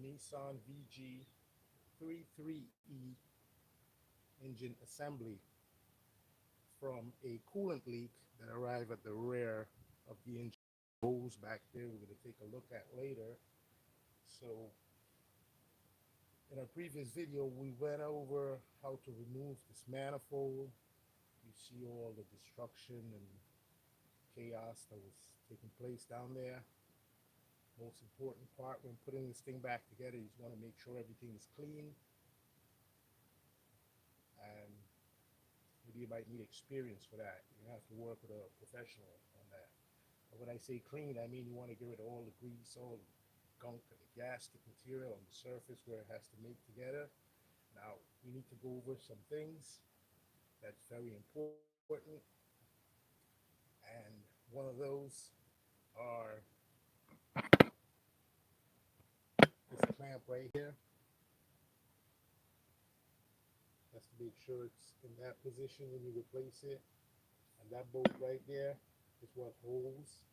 Nissan Vg33e engine assembly from a coolant leak that arrived at the rear of the engine. Hose back there we're going to take a look at later. So in our previous video we went over how to remove this manifold. You see all the destruction and chaos that was taking place down there. Most important part when putting this thing back together, you just want to make sure everything is clean, and maybe you might need experience for that. You have to work with a professional on that. But when I say clean, I mean you want to get rid of all the grease, all the gunk and the gasket material on the surface where it has to make together. Now we need to go over some things that's very important, and one of those are this clamp right here. Has to make sure it's in that position when you replace it, and that bolt right there is what holds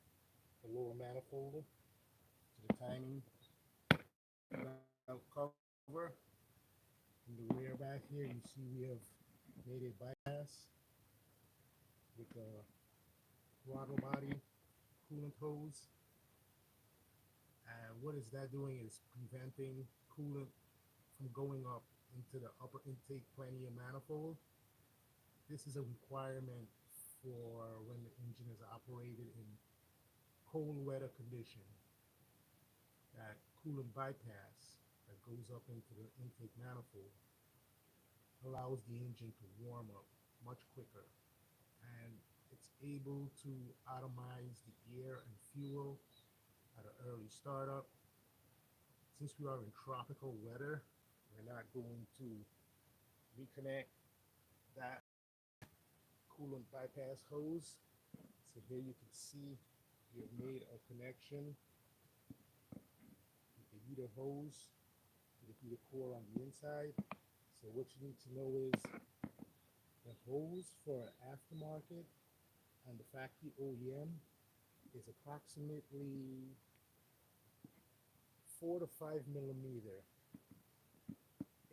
the lower manifold to the timing belt cover. In the rear back here you see we have made a bypass with the throttle body coolant hose. And what is that doing is preventing coolant from going up into the upper intake plenum manifold. This is a requirement for when the engine is operated in cold weather condition. That coolant bypass that goes up into the intake manifold allows the engine to warm up much quicker, and it's able to atomize the air and fuel at an early startup. Since we are in tropical weather, we're not going to reconnect that coolant bypass hose. So here you can see we have made a connection with the heater hose to the heater core on the inside. So what you need to know is the hose for an aftermarket and the factory OEM is approximately 4 to 5 millimeter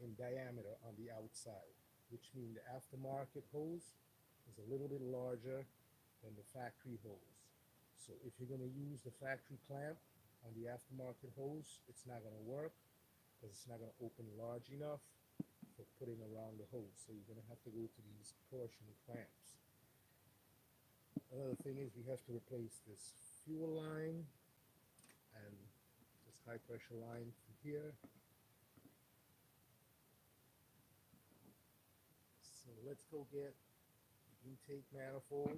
in diameter on the outside, which means the aftermarket hose is a little bit larger than the factory hose. So if you're going to use the factory clamp on the aftermarket hose, it's not going to work because it's not going to open large enough for putting around the hose. So you're going to have to go to these torsion clamps. Another thing is we have to replace this fuel line and this high pressure line from here. So let's go get the intake manifold,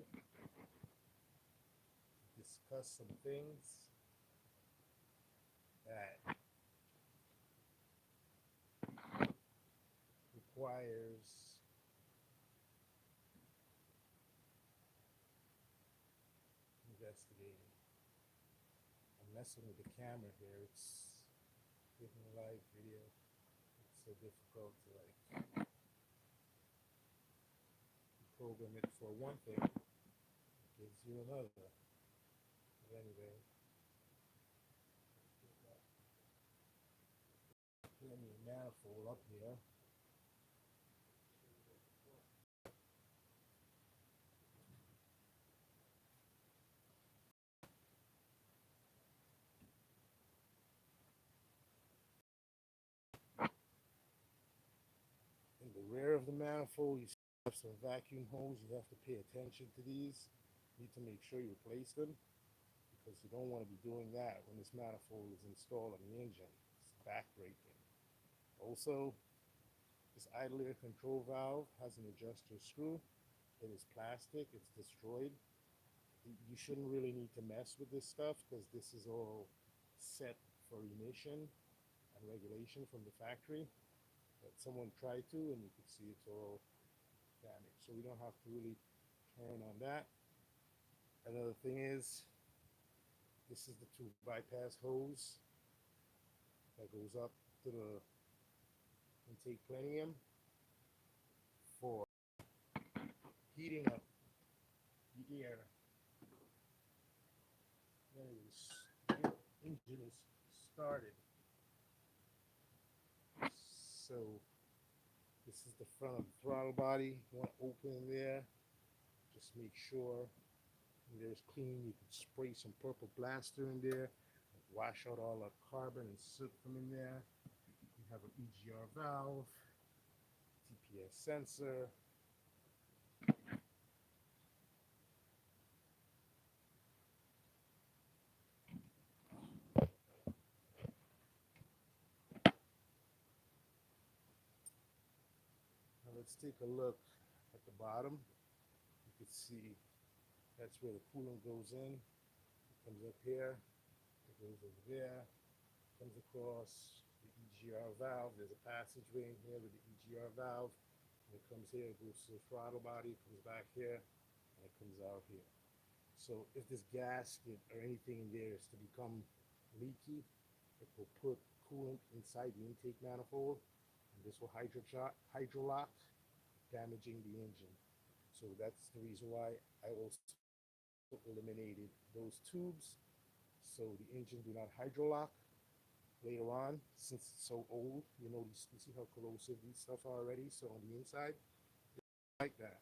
discuss some things that requires investigating. I'm messing with the camera here. It's getting a live video. It's so difficult to like program it for one thing, it gives you another. But anyway, plenty of manifold up here. In the rear of the manifold, you have some vacuum holes. You have to pay attention to these. You need to make sure you replace them because you don't want to be doing that when this manifold is installed on the engine. It's backbreaking. Also, this idle air control valve has an adjuster screw. It is plastic. It's destroyed. You shouldn't really need to mess with this stuff because this is all set for emission and regulation from the factory. But someone tried to, and you can see it's all damaged. So we don't have to really turn on that. Another thing is, this is the tube bypass hose that goes up to the intake plenum for heating up the air. When the engine is started, So this is the front of the throttle body. You want to open in there. Just make sure there's clean. You can spray some purple blaster in there, wash out all the carbon and soot from in there. You have an EGR valve, TPS sensor. Now let's take a look at the bottom. You can see that's where the coolant goes in. It comes up here, it goes over there, comes across the EGR valve. There's a passageway in here with the EGR valve. And it comes here, it goes to the throttle body, it comes back here, and it comes out here. So if this gasket or anything in there is to become leaky, it will put coolant inside the intake manifold, and this will hydrolock, damaging the engine. So that's the reason why I also eliminated those tubes, so the engine do not hydrolock later on. Since it's so old, you know, you see how corrosive these stuff are already. So on the inside, it's like that.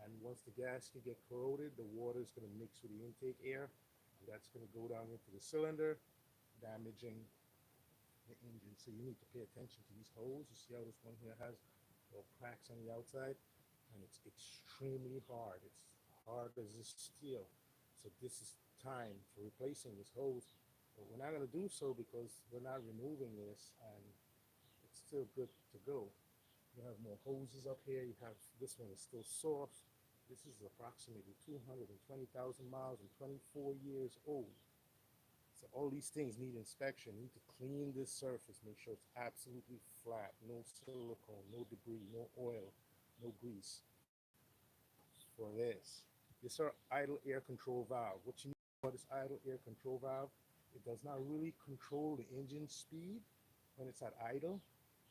And once the gasket get corroded, the water is going to mix with the intake air, and that's going to go down into the cylinder, damaging the engine. So you need to pay attention to these holes. You see how this one here has little cracks on the outside, and it's extremely hard. It's hard as this steel. So this is time for replacing this hose. But we're not going to do so because we're not removing this, and it's still good to go. You have more hoses up here. You have, this one is still soft. This is approximately 220,000 miles and 24 years old. So all these things need inspection. You need to clean this surface, make sure it's absolutely flat, no silicone, no debris, no oil, no grease. For this is our idle air control valve. What you need about this idle air control valve, it does not really control the engine speed when it's at idle.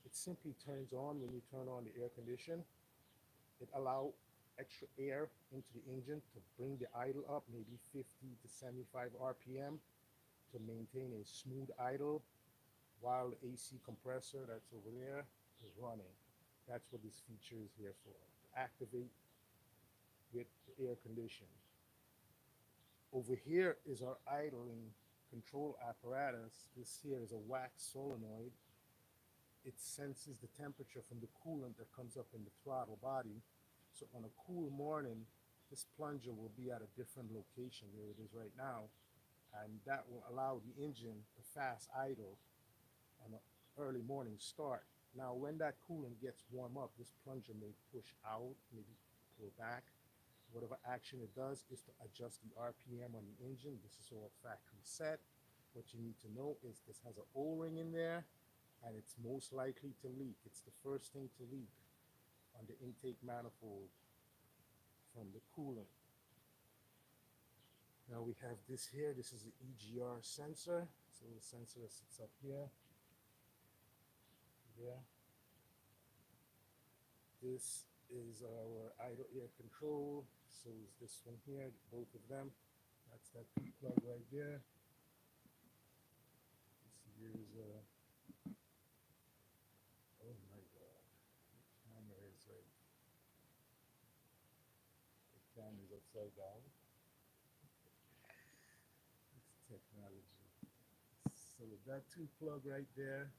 It simply turns on when you turn on the air condition. It allows extra air into the engine to bring the idle up, maybe 50 to 75 RPM, to maintain a smooth idle while the AC compressor that's over there is running. That's what this feature is here for, to activate with the air condition. Over here is our idling control apparatus. This here is a wax solenoid. It senses the temperature from the coolant that comes up in the throttle body. So on a cool morning, this plunger will be at a different location where it is right now, and that will allow the engine to fast idle on an early morning start. Now when that coolant gets warm up, this plunger may push out, maybe pull back. Whatever action it does is to adjust the RPM on the engine. This is all factory set. What you need to know is this has an O-ring in there, and it's most likely to leak. It's the first thing to leak on the intake manifold from the coolant. Now we have this here. This is the EGR sensor. So the sensor sits up here. Yeah. This is our idle air control. So is this one here, both of them. That's that plug right there. This is oh my god, the camera is like, the camera is upside down. It's technology. So with that two plug right there,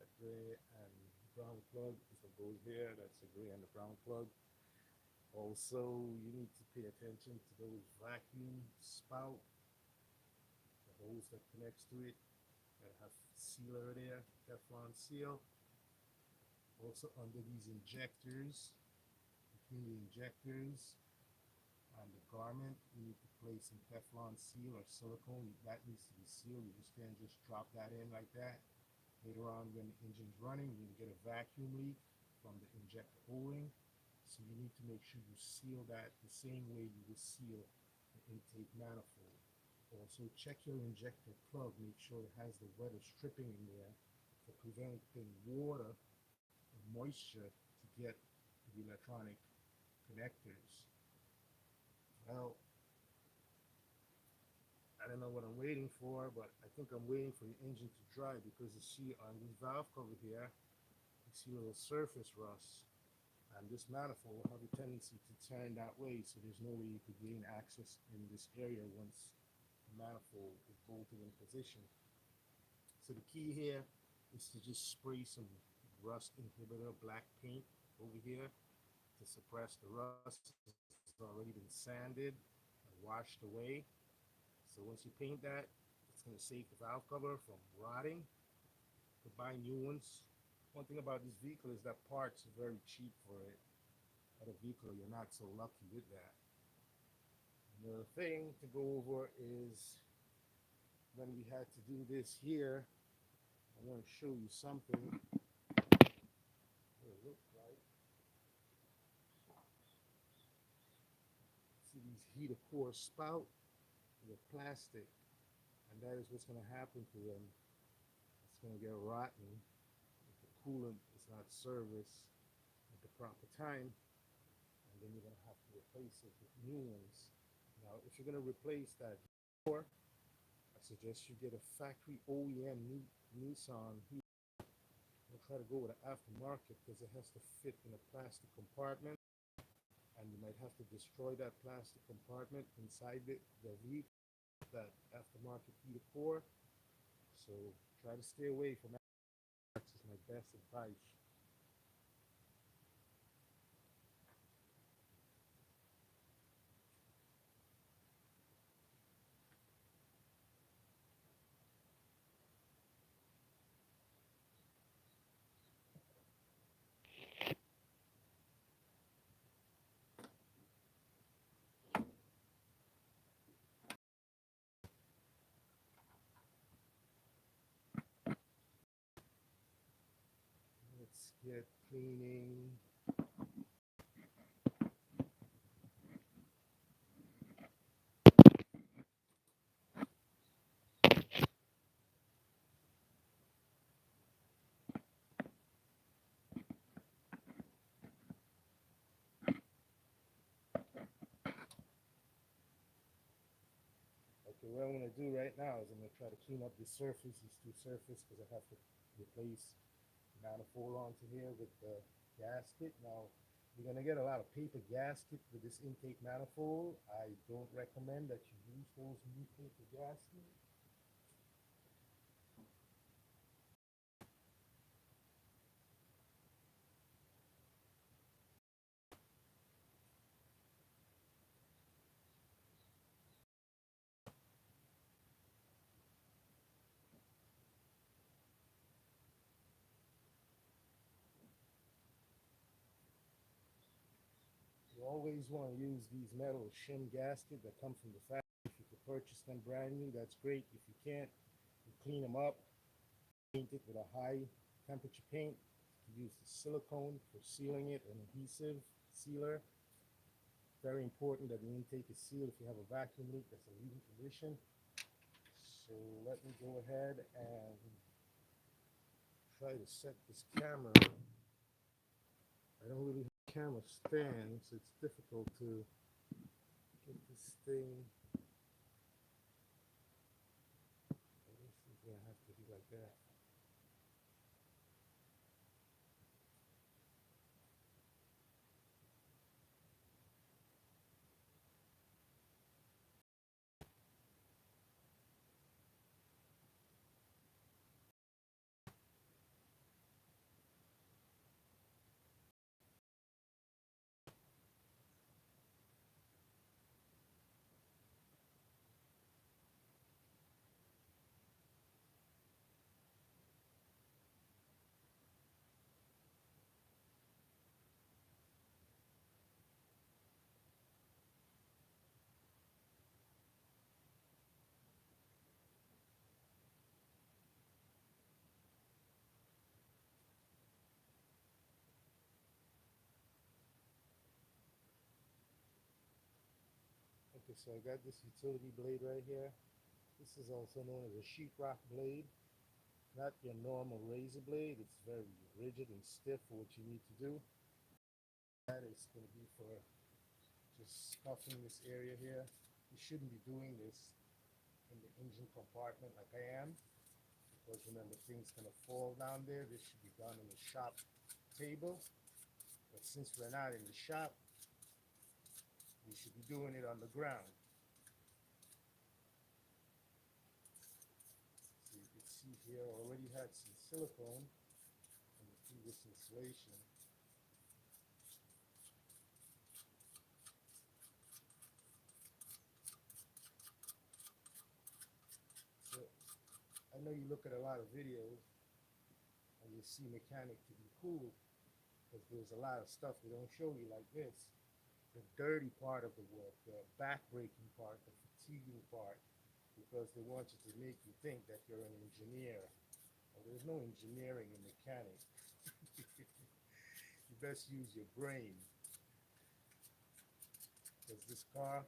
that gray and brown plug is what goes here. That's the gray and the brown plug. Also, you need to pay attention to those vacuum spout, the hose that connects to it, that have sealer there, Teflon seal. Also under these injectors, between the injectors and the garment, you need to place some Teflon seal or silicone. That needs to be sealed. You just can't just drop that in like that. Later on when the engine's running, you're going to get a vacuum leak from the injector O-ring. So you need to make sure you seal that the same way you would seal the intake manifold. Also check your injector plug, make sure it has the weather stripping in there to prevent water or moisture to get to the electronic connectors. Well, I don't know what I'm waiting for, but I think I'm waiting for the engine to dry, because you see on this valve cover here, You see a little surface rust. And this manifold will have a tendency to turn that way, so there's no way you could gain access in this area once the manifold is bolted in position. So the key here is to just spray some rust inhibitor black paint over here to suppress the rust. It's already been sanded and washed away. So once you paint that, it's going to save the valve cover from rotting. To buy new ones. One thing about this vehicle is that parts are very cheap for it. Other vehicle, you're not so lucky with that. Another thing to go over is when we had to do this here, I want to show you something. What it looks like. See these heater core spout? They're plastic, and that is what's going to happen to them. It's going to get rotten if the coolant is not serviced at the proper time, and then you're going to have to replace it with new ones. Now, if you're going to replace that core, I suggest you get a factory OEM Nissan. You'll try to go with an aftermarket because it has to fit in a plastic compartment, and you might have to destroy that plastic compartment inside the vehicle, that aftermarket heater core. So try to stay away from that. That's just my best advice. Let's get cleaning. Okay, what I'm going to do right now is I'm going to try to clean up this surface, these two surfaces, because I have to replace the manifold onto here with the gasket. Now, you're going to get a lot of paper gasket with this intake manifold. I don't recommend that you use those new paper gaskets. You always want to use these metal shim gaskets that come from the factory. If you could purchase them brand new, that's great. If you can't, you clean them up, paint it with a high temperature paint. You use the silicone for sealing it, an adhesive sealer. Very important that the intake is sealed. If you have a vacuum leak, that's a leading condition. So let me go ahead and try to set this camera. I don't really have a camera stand, so it's difficult to get this thing. I guess it's gonna have to be like that. Okay, so I got this utility blade right here. This is also known as a sheetrock blade. Not your normal razor blade. It's very rigid and stiff for what you need to do. That is going to be for just scuffing this area here. You shouldn't be doing this in the engine compartment like I am, because remember, things going to fall down there. This should be done in the shop table, but since we're not in the shop, we should be doing it on the ground. So you can see here, already had some silicone from the previous installation. So I know you look at a lot of videos and you see mechanic to be cool, because there's a lot of stuff they don't show you like this. The dirty part of the work, the back-breaking part, the fatiguing part, because they want you to make you think that you're an engineer. Well, there's no engineering in mechanics. You best use your brain, because this car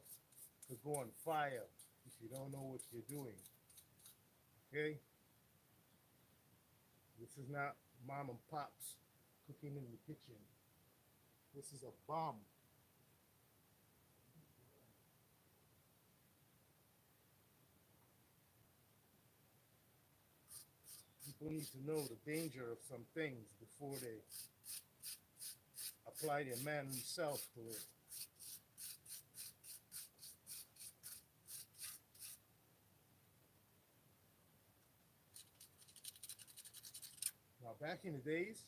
could go on fire if you don't know what you're doing. Okay? This is not mom and pops cooking in the kitchen. This is a bomb. People need to know the danger of some things before they apply their manly self to it. Now, back in the days,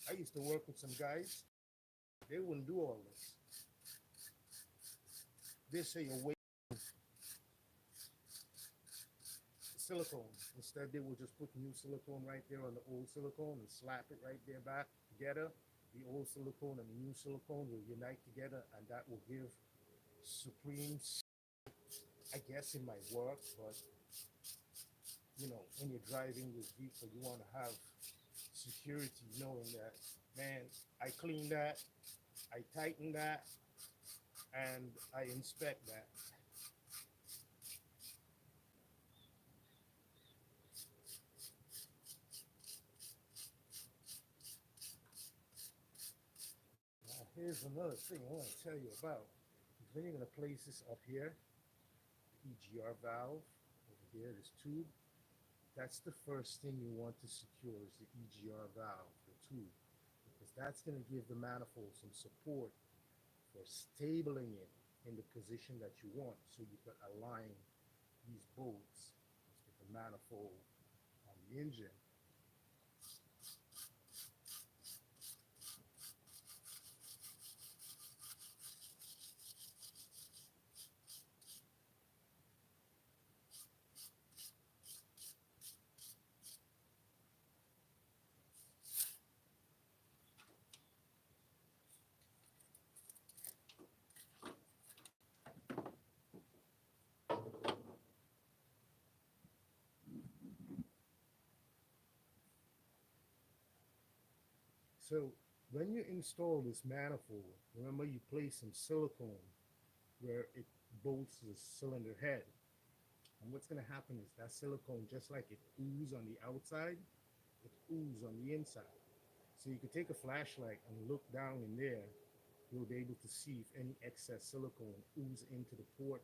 I used to work with some guys. They wouldn't do all this. They say away silicone. Instead, they will just put new silicone right there on the old silicone and slap it right there back together. The old silicone and the new silicone will unite together, and that will give supreme, I guess it might work, but you know, when you're driving this vehicle, you want to have security, knowing that, man, I clean that, I tighten that, and I inspect that. Now, here's another thing I want to tell you about. Then you're going to place this up here, the EGR valve over here, this tube. That's the first thing you want to secure, is the EGR valve, the tube, because that's going to give the manifold some support for stabling it in the position that you want, so you can align these bolts with the manifold on the engine. So when you install this manifold, remember you place some silicone where it bolts the cylinder head. And what's going to happen is that silicone, just like it oozes on the outside, it oozes on the inside. So you can take a flashlight and look down in there. You'll be able to see if any excess silicone oozes into the port,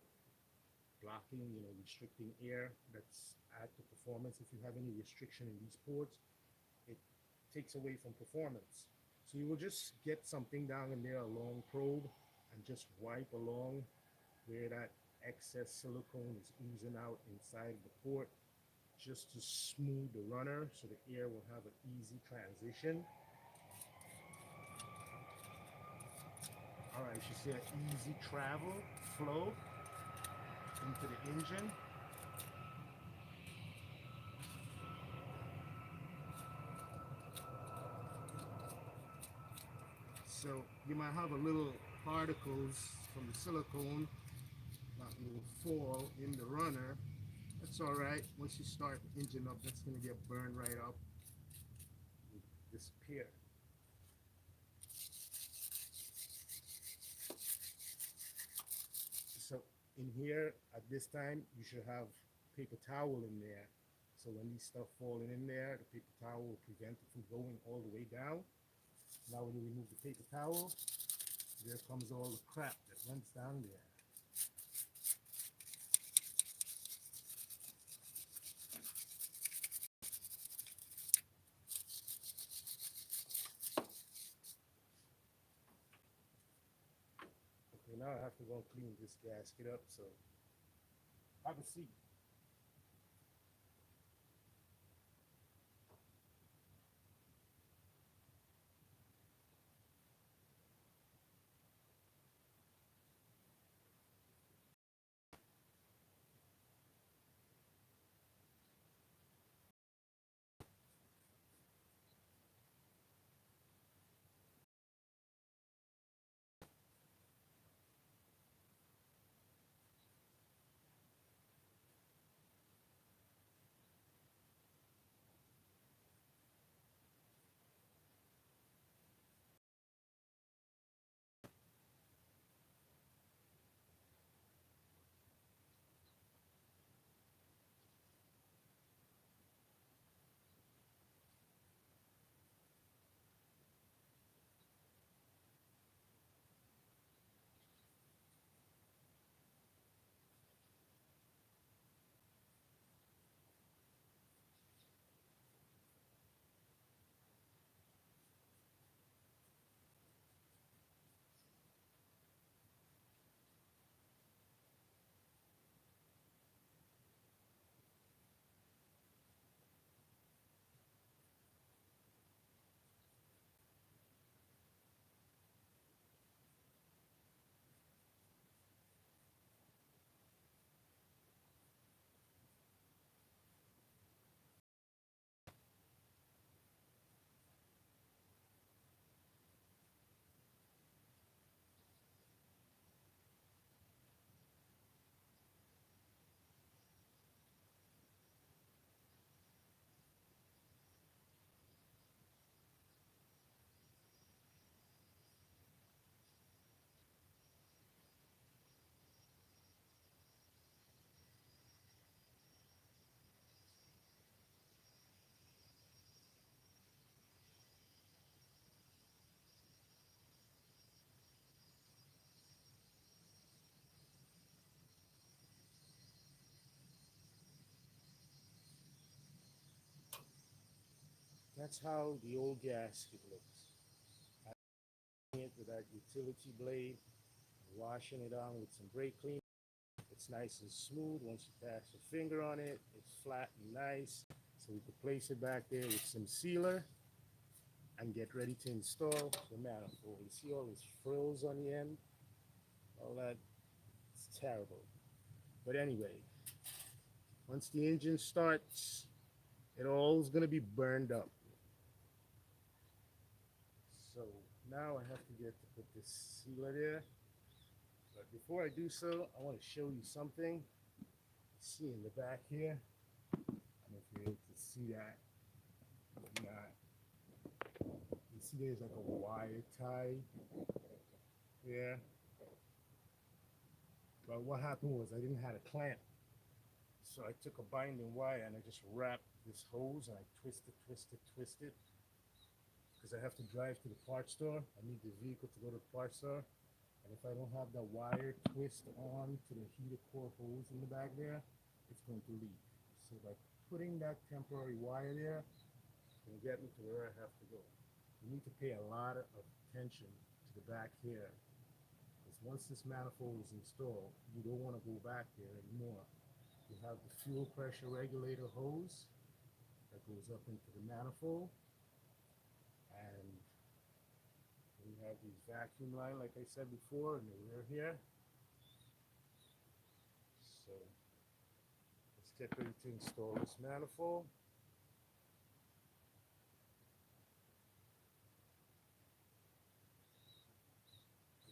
blocking, restricting air that's add to performance. If you have any restriction in these ports, it takes away from performance. So you will just get something down in there, a long probe, and just wipe along where that excess silicone is oozing out inside the port, just to smooth the runner so the air will have an easy transition. All right, you should see an easy travel, flow into the engine. So you might have a little particles from the silicone that will fall in the runner. That's all right. Once you start the engine up, that's going to get burned right up and disappear. So in here at this time, you should have paper towel in there. So when these stuff falling in there, the paper towel will prevent it from going all the way down. Now when you remove the paper towel, there comes all the crap that runs down there. now I have to go and clean this gasket up. So have a seat. That's how the old gasket looks. Adding it with that utility blade, washing it on with some brake clean. It's nice and smooth. Once you pass your finger on it, it's flat and nice. So we could place it back there with some sealer and get ready to install the manifold. You see all these frills on the end? All that, it's terrible. But anyway, once the engine starts, it all is going to be burned up. So now I have to get to put this sealer there. But before I do so, I want to show you something. See in the back here. I don't know if you're able to see that. Not. You see there's like a wire tie there. But what happened was I didn't have a clamp. So I took a binding wire and I just wrapped this hose and I twisted. Because I have to drive to the parts store. I need the vehicle to go to the parts store. And if I don't have the wire twist on to the heater core hose in the back there, it's going to leak. So by putting that temporary wire there, it's going to get me to where I have to go. You need to pay a lot of attention to the back here. Because once this manifold is installed, you don't want to go back there anymore. You have the fuel pressure regulator hose that goes up into the manifold. And we have these vacuum line, like I said before, in the rear here. So let's get ready to install this manifold.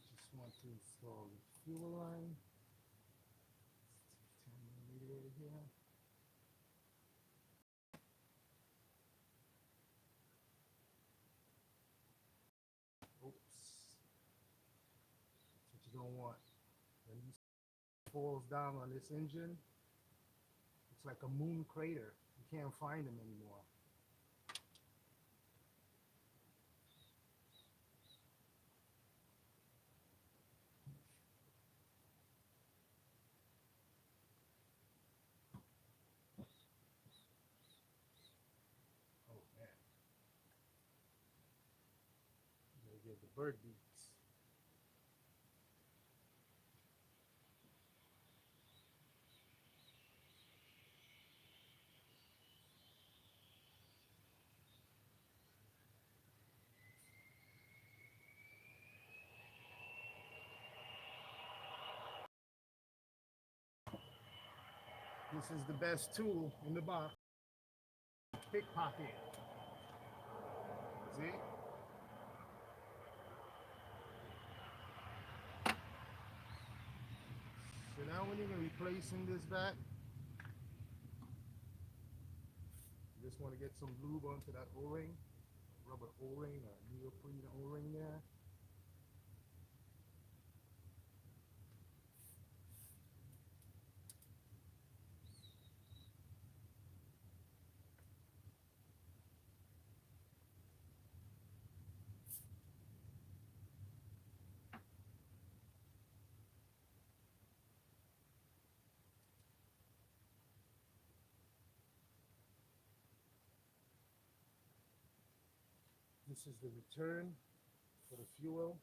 I just want to install the fuel line. 10mm over here. Oops. That's what you don't want. When this falls down on this engine, it's like a moon crater. You can't find them anymore. Oh man. You gotta give the bird beats. This is the best tool in the box. Pickpocket. See? So now when you're replacing this back, you just want to get some lube onto that O-ring, rubber O-ring or neoprene O-ring there. This is the return for the fuel.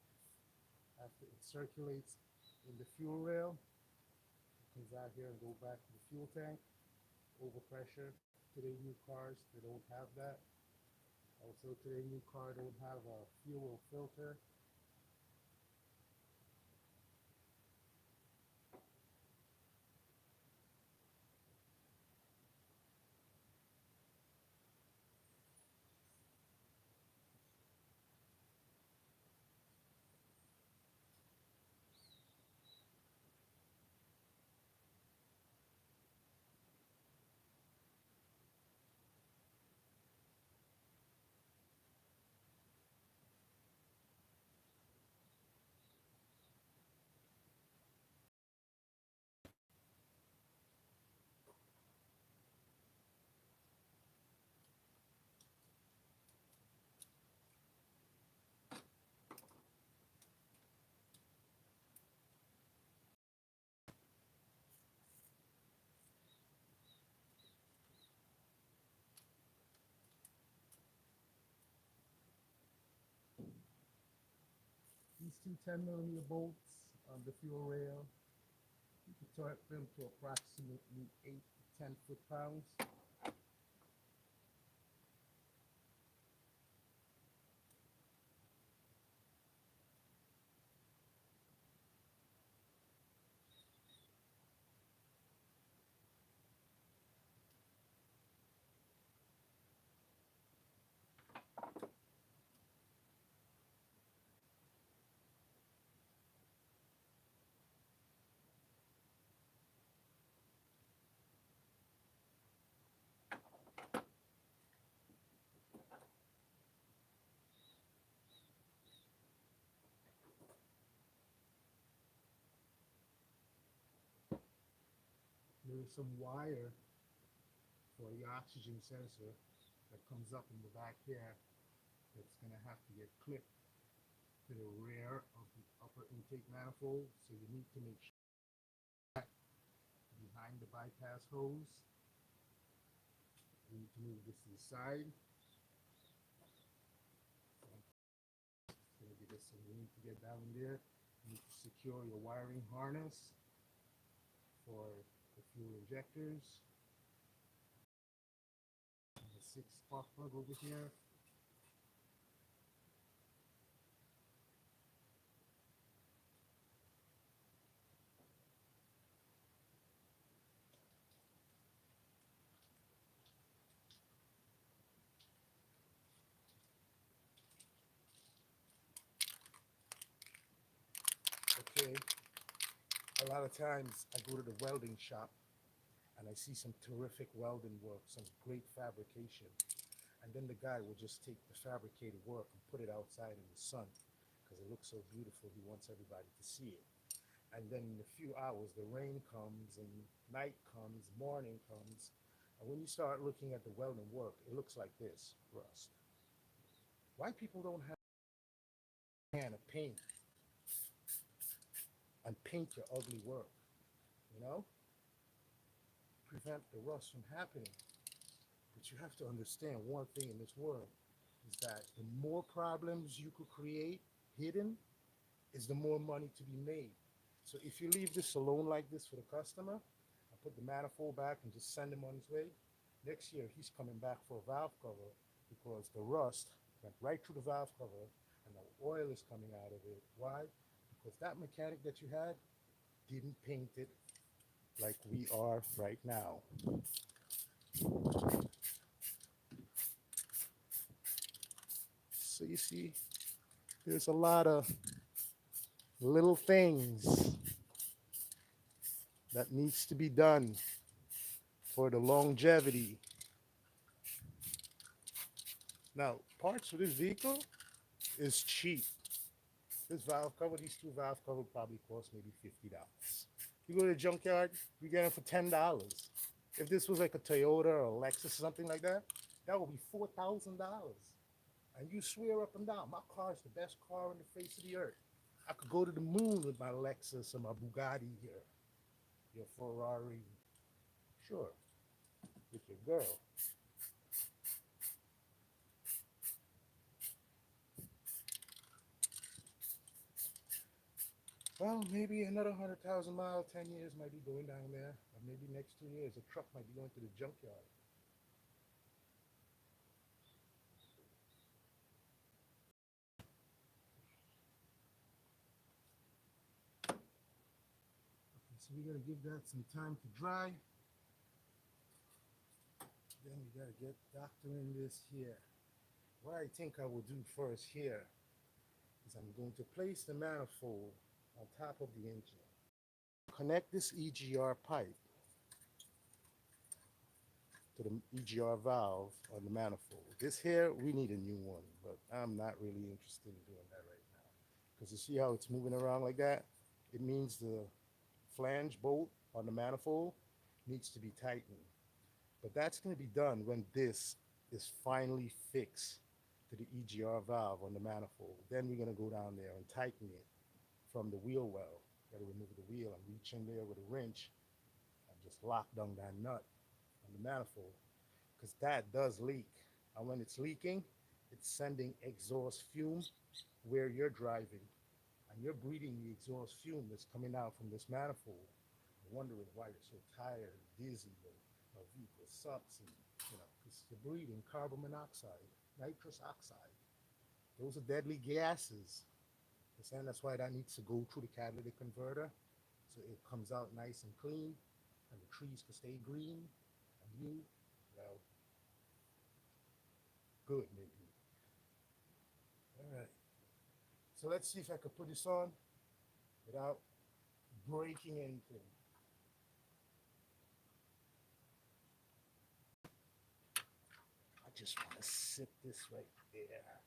After it circulates in the fuel rail, it comes out here and go back to the fuel tank. Overpressure. Today new cars, they don't have that. Also today new car don't have a fuel filter. These two 10mm bolts on the fuel rail, you can torque them to approximately 8 to 10 foot-pounds. There is some wire for the oxygen sensor that comes up in the back here that's going to have to get clipped to the rear of the upper intake manifold. So you need to make sure that behind the bypass hose. You need to move this to the side. It's going to give us some room to get down there. You need to secure your wiring harness for the fuel injectors. And the 6 spark plug over here. Okay, a lot of times I go to the welding shop and I see some terrific welding work, some great fabrication. And then the guy will just take the fabricated work and put it outside in the sun because it looks so beautiful. He wants everybody to see it. And then in a few hours, the rain comes and night comes, morning comes. And when you start looking at the welding work, it looks like this, rust. Why people don't have a can of paint and paint your ugly work, you know? Prevent the rust from happening. But you have to understand one thing in this world is that the more problems you could create hidden is the more money to be made. So if you leave this alone like this for the customer and put the manifold back and just send him on his way, next year he's coming back for a valve cover because the rust went right through the valve cover and the oil is coming out of it. Why? Because that mechanic that you had didn't paint it like we are right now. So you see, there's a lot of little things that needs to be done for the longevity. Now, parts for this vehicle is cheap. This valve cover, these two valve cover probably cost maybe $50. You go to the junkyard, you get them for $10. If this was like a Toyota or a Lexus or something like that, that would be $4,000. And you swear up and down, my car is the best car on the face of the earth. I could go to the moon with my Lexus or my Bugatti here, your Ferrari, sure, with your girl. Well, maybe another 100,000 miles, 10 years might be going down there. Or maybe next 2 years, a truck might be going to the junkyard. Okay, so we got to give that some time to dry. Then we got to get doctoring this here. What I think I will do first here is I'm going to place the manifold on top of the engine. Connect this EGR pipe to the EGR valve on the manifold. This here, we need a new one, but I'm not really interested in doing that right now. Because you see how it's moving around like that? It means the flange bolt on the manifold needs to be tightened. But that's going to be done when this is finally fixed to the EGR valve on the manifold. Then we're going to go down there and tighten it from the wheel well. Got to remove the wheel and reach in there with a wrench and just lock down that nut on the manifold, because that does leak. And when it's leaking, it's sending exhaust fume where you're driving. And you're breathing the exhaust fume that's coming out from this manifold, wondering why you're so tired, dizzy, or vehicle sucks, and because you're breathing carbon monoxide, nitrous oxide. Those are deadly gases. And that's why that needs to go through the catalytic converter, so it comes out nice and clean, and the trees can stay green, and you, well, good maybe. All right. So let's see if I can put this on without breaking anything. I just want to sit this right there.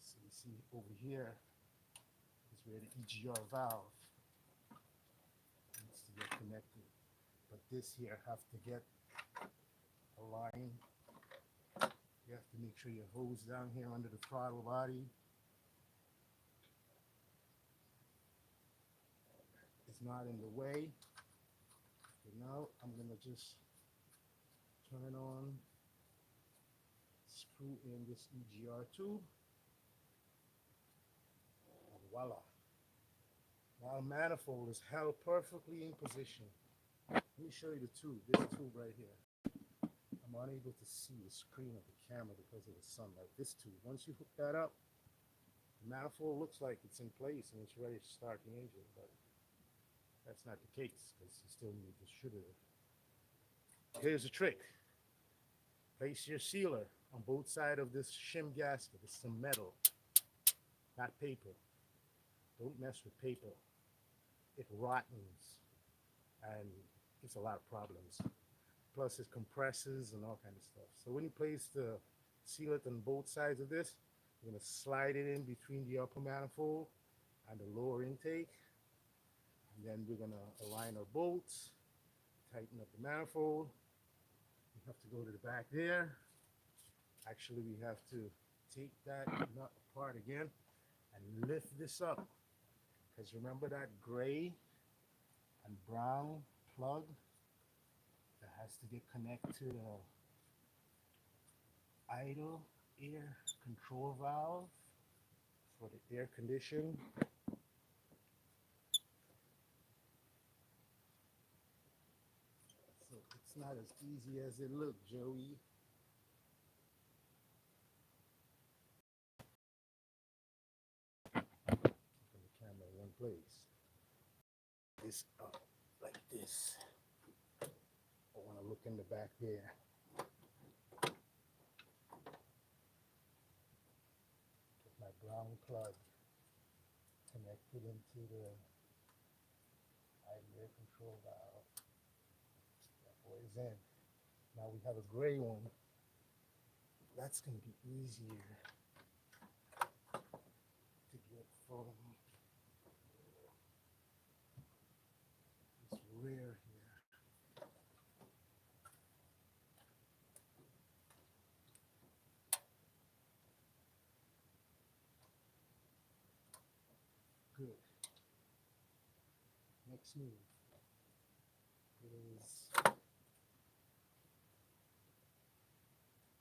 So you see over here is where the EGR valve needs to get connected. But this here have to get aligned. You have to make sure your hose down here under the throttle body is not in the way. So now I'm gonna just turn on, screw in this EGR tube, and voila. Now the manifold is held perfectly in position. Let me show you the tube, this tube right here. I'm unable to see the screen of the camera because of the sunlight. This tube, once you hook that up, the manifold looks like it's in place and it's ready to start the engine, but that's not the case because you still need the distributor. Here's the trick. Place your sealer on both sides of this shim gasket. It's some metal, not paper. Don't mess with paper. It rottens and gives a lot of problems. Plus it compresses and all kind of stuff. So when you place the sealant on both sides of this, you're going to slide it in between the upper manifold and the lower intake. And then we're going to align our bolts, tighten up the manifold. We have to go to the back there. Actually, we have to take that nut apart again and lift this up. Because remember that gray and brown plug that has to get connected to the idle air control valve for the air condition. So it's not as easy as it looks, Joey. this up like this. I want to look in the back there. Get my brown plug connected into the idler air control valve. That boy is in. Now we have a gray one. That's going to be easier to get from this rear here. Good. Next move is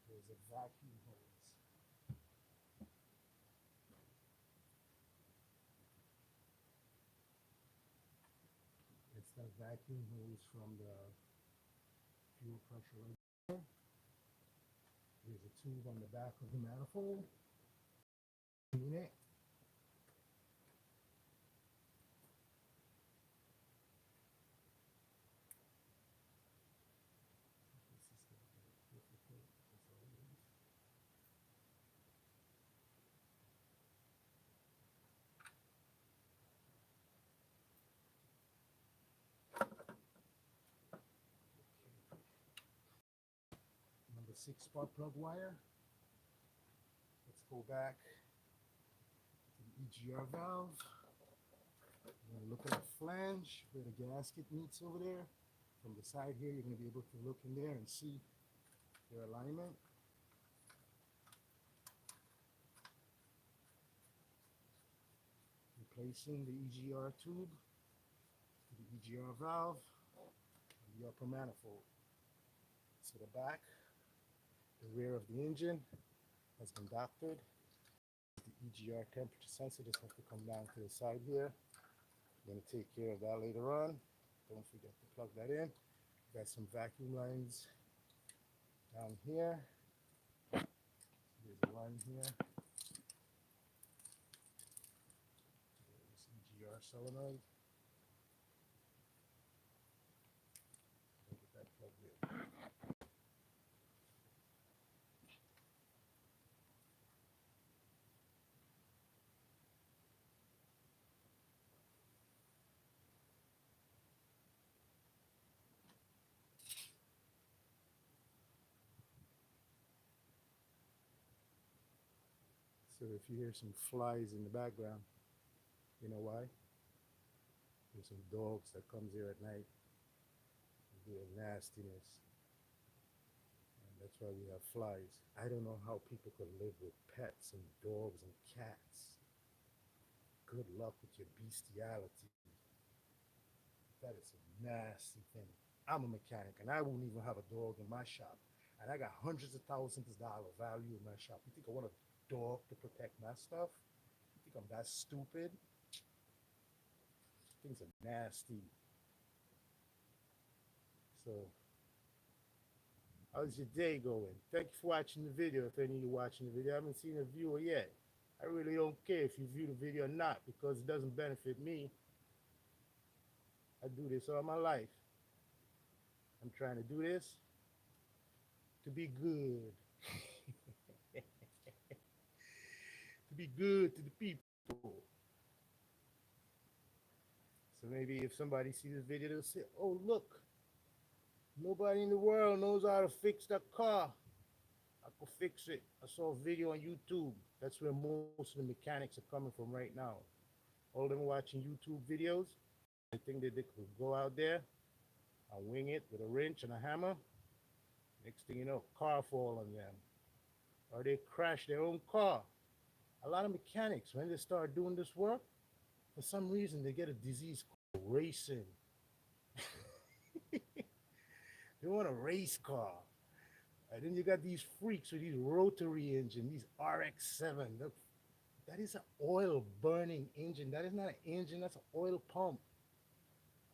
there's a vacuum hose. It's the vacuum hose from the fuel pressure regulator. There's a tube on the back of the manifold unit. Number 6 spark plug wire. Let's go back to the EGR valve. You're going to look at the flange where the gasket meets over there. From the side here, you're going to be able to look in there and see their alignment. Replacing the EGR tube to the EGR valve and the upper manifold. So the back, the rear of the engine has been doctored. The EGR temperature sensor just has to come down to the side here. I'm going to take care of that later on. Don't forget to plug that in. Got some vacuum lines down here. There's a line here. There's EGR solenoid. Get that plugged in. So if you hear some flies in the background, you know why? There's some dogs that comes here at night and do a nastiness. And that's why we have flies. I don't know how people could live with pets and dogs and cats. Good luck with your bestiality. That is a nasty thing. I'm a mechanic and I won't even have a dog in my shop. And I got hundreds of thousands of dollars value in my shop. You think I want a dog to protect my stuff? You think I'm that stupid? Things are nasty. So, how's your day going? Thank you for watching the video. If any of you watching the video, I haven't seen a viewer yet. I really don't care if you view the video or not because it doesn't benefit me. I do this all my life. I'm trying to do this to be good. To be good to the people. So maybe if somebody sees this video, they'll say, oh, look, nobody in the world knows how to fix that car. I could fix it. I saw a video on YouTube. That's where most of the mechanics are coming from right now. All of them watching YouTube videos. I think that they could go out there and wing it with a wrench and a hammer. Next thing you know, car fall on them. Or they crash their own car. A lot of mechanics, when they start doing this work, for some reason they get a disease called racing. They want a race car. And then you got these freaks with these rotary engine, these RX-7. That is an oil burning engine. That is not an engine, that's an oil pump.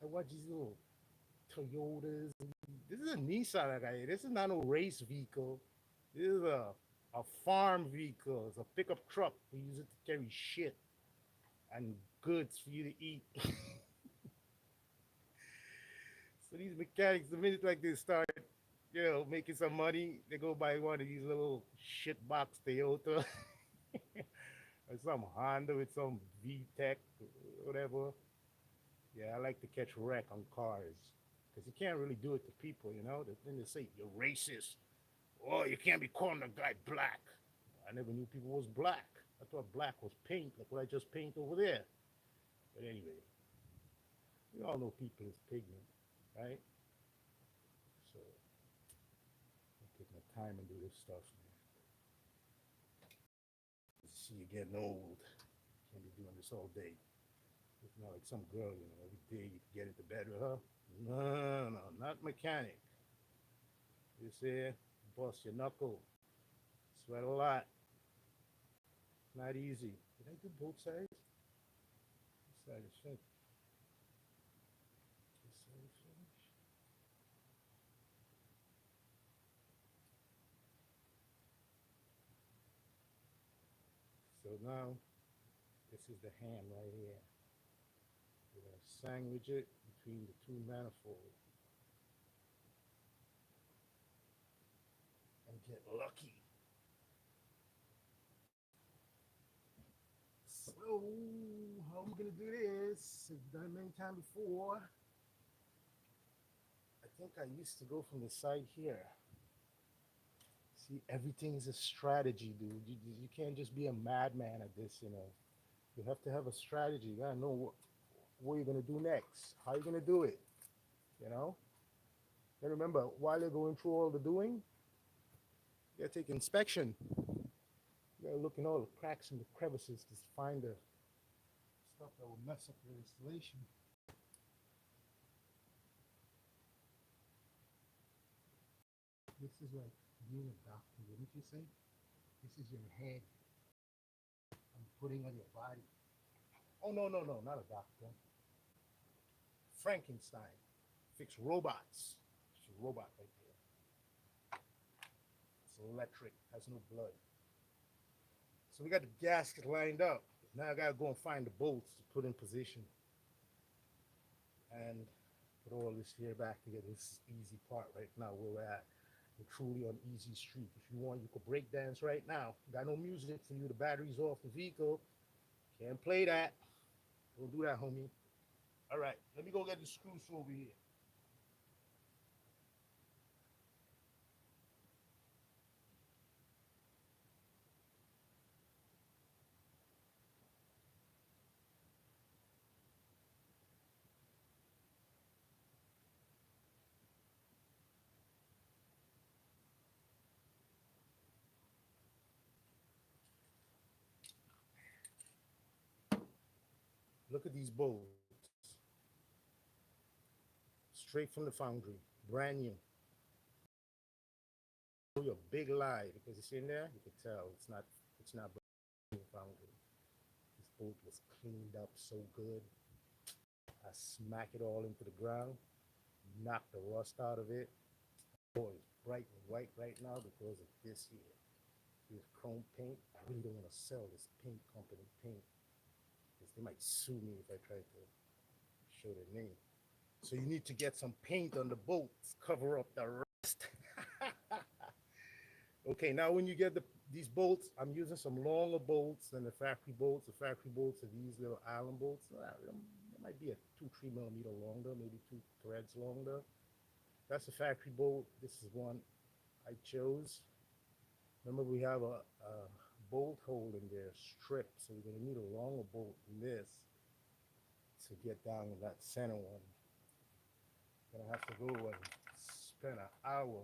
I watch these little Toyotas. This is a Nissan I got here. This is not no race vehicle. This is a farm vehicle. It's a pickup truck. We use it to carry shit and goods for you to eat. So these mechanics, the minute like they start, making some money, they go buy one of these little shit box Toyota or some Honda with some VTEC, whatever. Yeah, I like to catch wreck on cars because you can't really do it to people, you know. Then they say you're racist. Oh, you can't be calling a guy black. I never knew people was black. I thought black was paint, like what I just paint over there. But anyway, we all know people is pigment, right? So I'll take my time and do this stuff, man. See, you're getting old. Can't be doing this all day. It's not like some girl, every day you get into bed with her. No, no, not mechanic. You see, bust your knuckle, sweat a lot. Not easy. Did I do both sides? This side is finished. This side is finished. So now, this is the hand right here. We're going to sandwich it between the two manifolds and get lucky. So, how am I going to do this? I've done it many times before. I think I used to go from the side here. See, everything is a strategy, dude. You can't just be a madman at this. You have to have a strategy. You gotta know what you're gonna do next. How you're gonna do it, you know? And remember, while you're going through all the doing, you gotta take inspection. You gotta look in all the cracks and the crevices to find the stuff that will mess up your installation. This is like being a doctor, wouldn't you say? This is your head I'm putting on your body. Oh, no, no, no, not a doctor. Frankenstein. Fix robots. It's a robot right there. It's electric, has no blood. So we got the gasket lined up. Now I gotta go and find the bolts to put in position and put all this here back together. This is easy part right now where we're at. We're truly on easy street. If you want, you could break dance right now. Got no music for you. The battery's off the vehicle. Can't play that. Don't do that, homie. All right, let me go get the screws over here. Look at these bolts. Straight from the foundry. Brand new. Your big lie because it's in there. You can tell it's not brand new foundry. This bolt was cleaned up so good. I smack it all into the ground, knock the rust out of it. Oh, it's bright and white right now because of this here. This chrome paint. I really don't want to sell this paint company paint because they might sue me if I try to show their name. So you need to get some paint on the bolts, cover up the rust. Okay, now when you get these bolts, I'm using some longer bolts than the factory bolts. The factory bolts are these little Allen bolts. It might be a 2-3 millimeter longer, maybe 2 threads longer. That's the factory bolt. This is one I chose. Remember, we have a bolt hole in there, strip, so we're gonna need a longer bolt than this to get down in that center one. Gonna have to go and spend an hour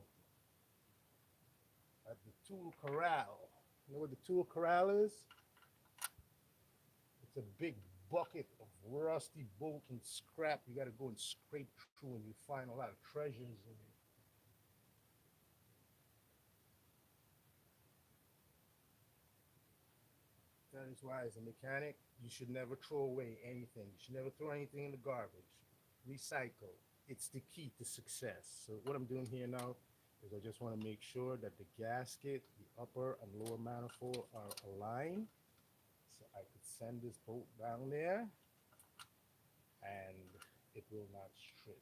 at the tool corral. You know what the tool corral is? It's a big bucket of rusty bolt and scrap. You got to go and scrape through, and you find a lot of treasures in it. That is why, as a mechanic, you should never throw away anything. You should never throw anything in the garbage. Recycle. It's the key to success. So what I'm doing here now is I just want to make sure that the gasket, the upper and lower manifold are aligned. So I could send this bolt down there and it will not strip.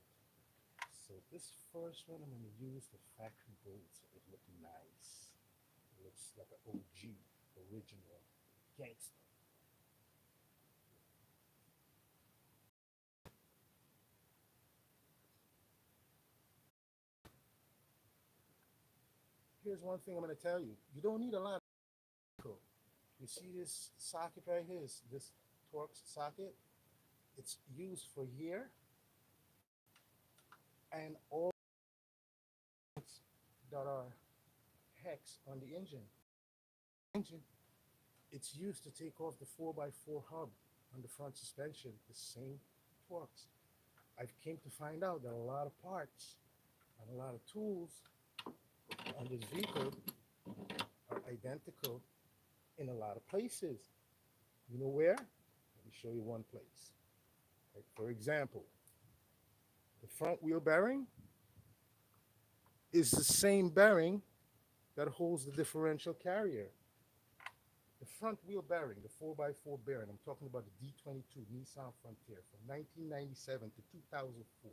So this first one, I'm going to use the factory bolt so it looks nice. It looks like an OG, original, gangster. Here's one thing I'm going to tell you. You don't need a lot of vehicle. You see this socket right here, this Torx socket? It's used for here and all that are hex on the engine. It's used to take off the 4x4 hub on the front suspension, the same Torx. I've came to find out that a lot of parts and a lot of tools on this vehicle are identical in a lot of places. You know where? Let me show you one place. Like for example, the front wheel bearing is the same bearing that holds the differential carrier. The front wheel bearing, the 4x4 bearing, I'm talking about the D22 Nissan Frontier from 1997 to 2004.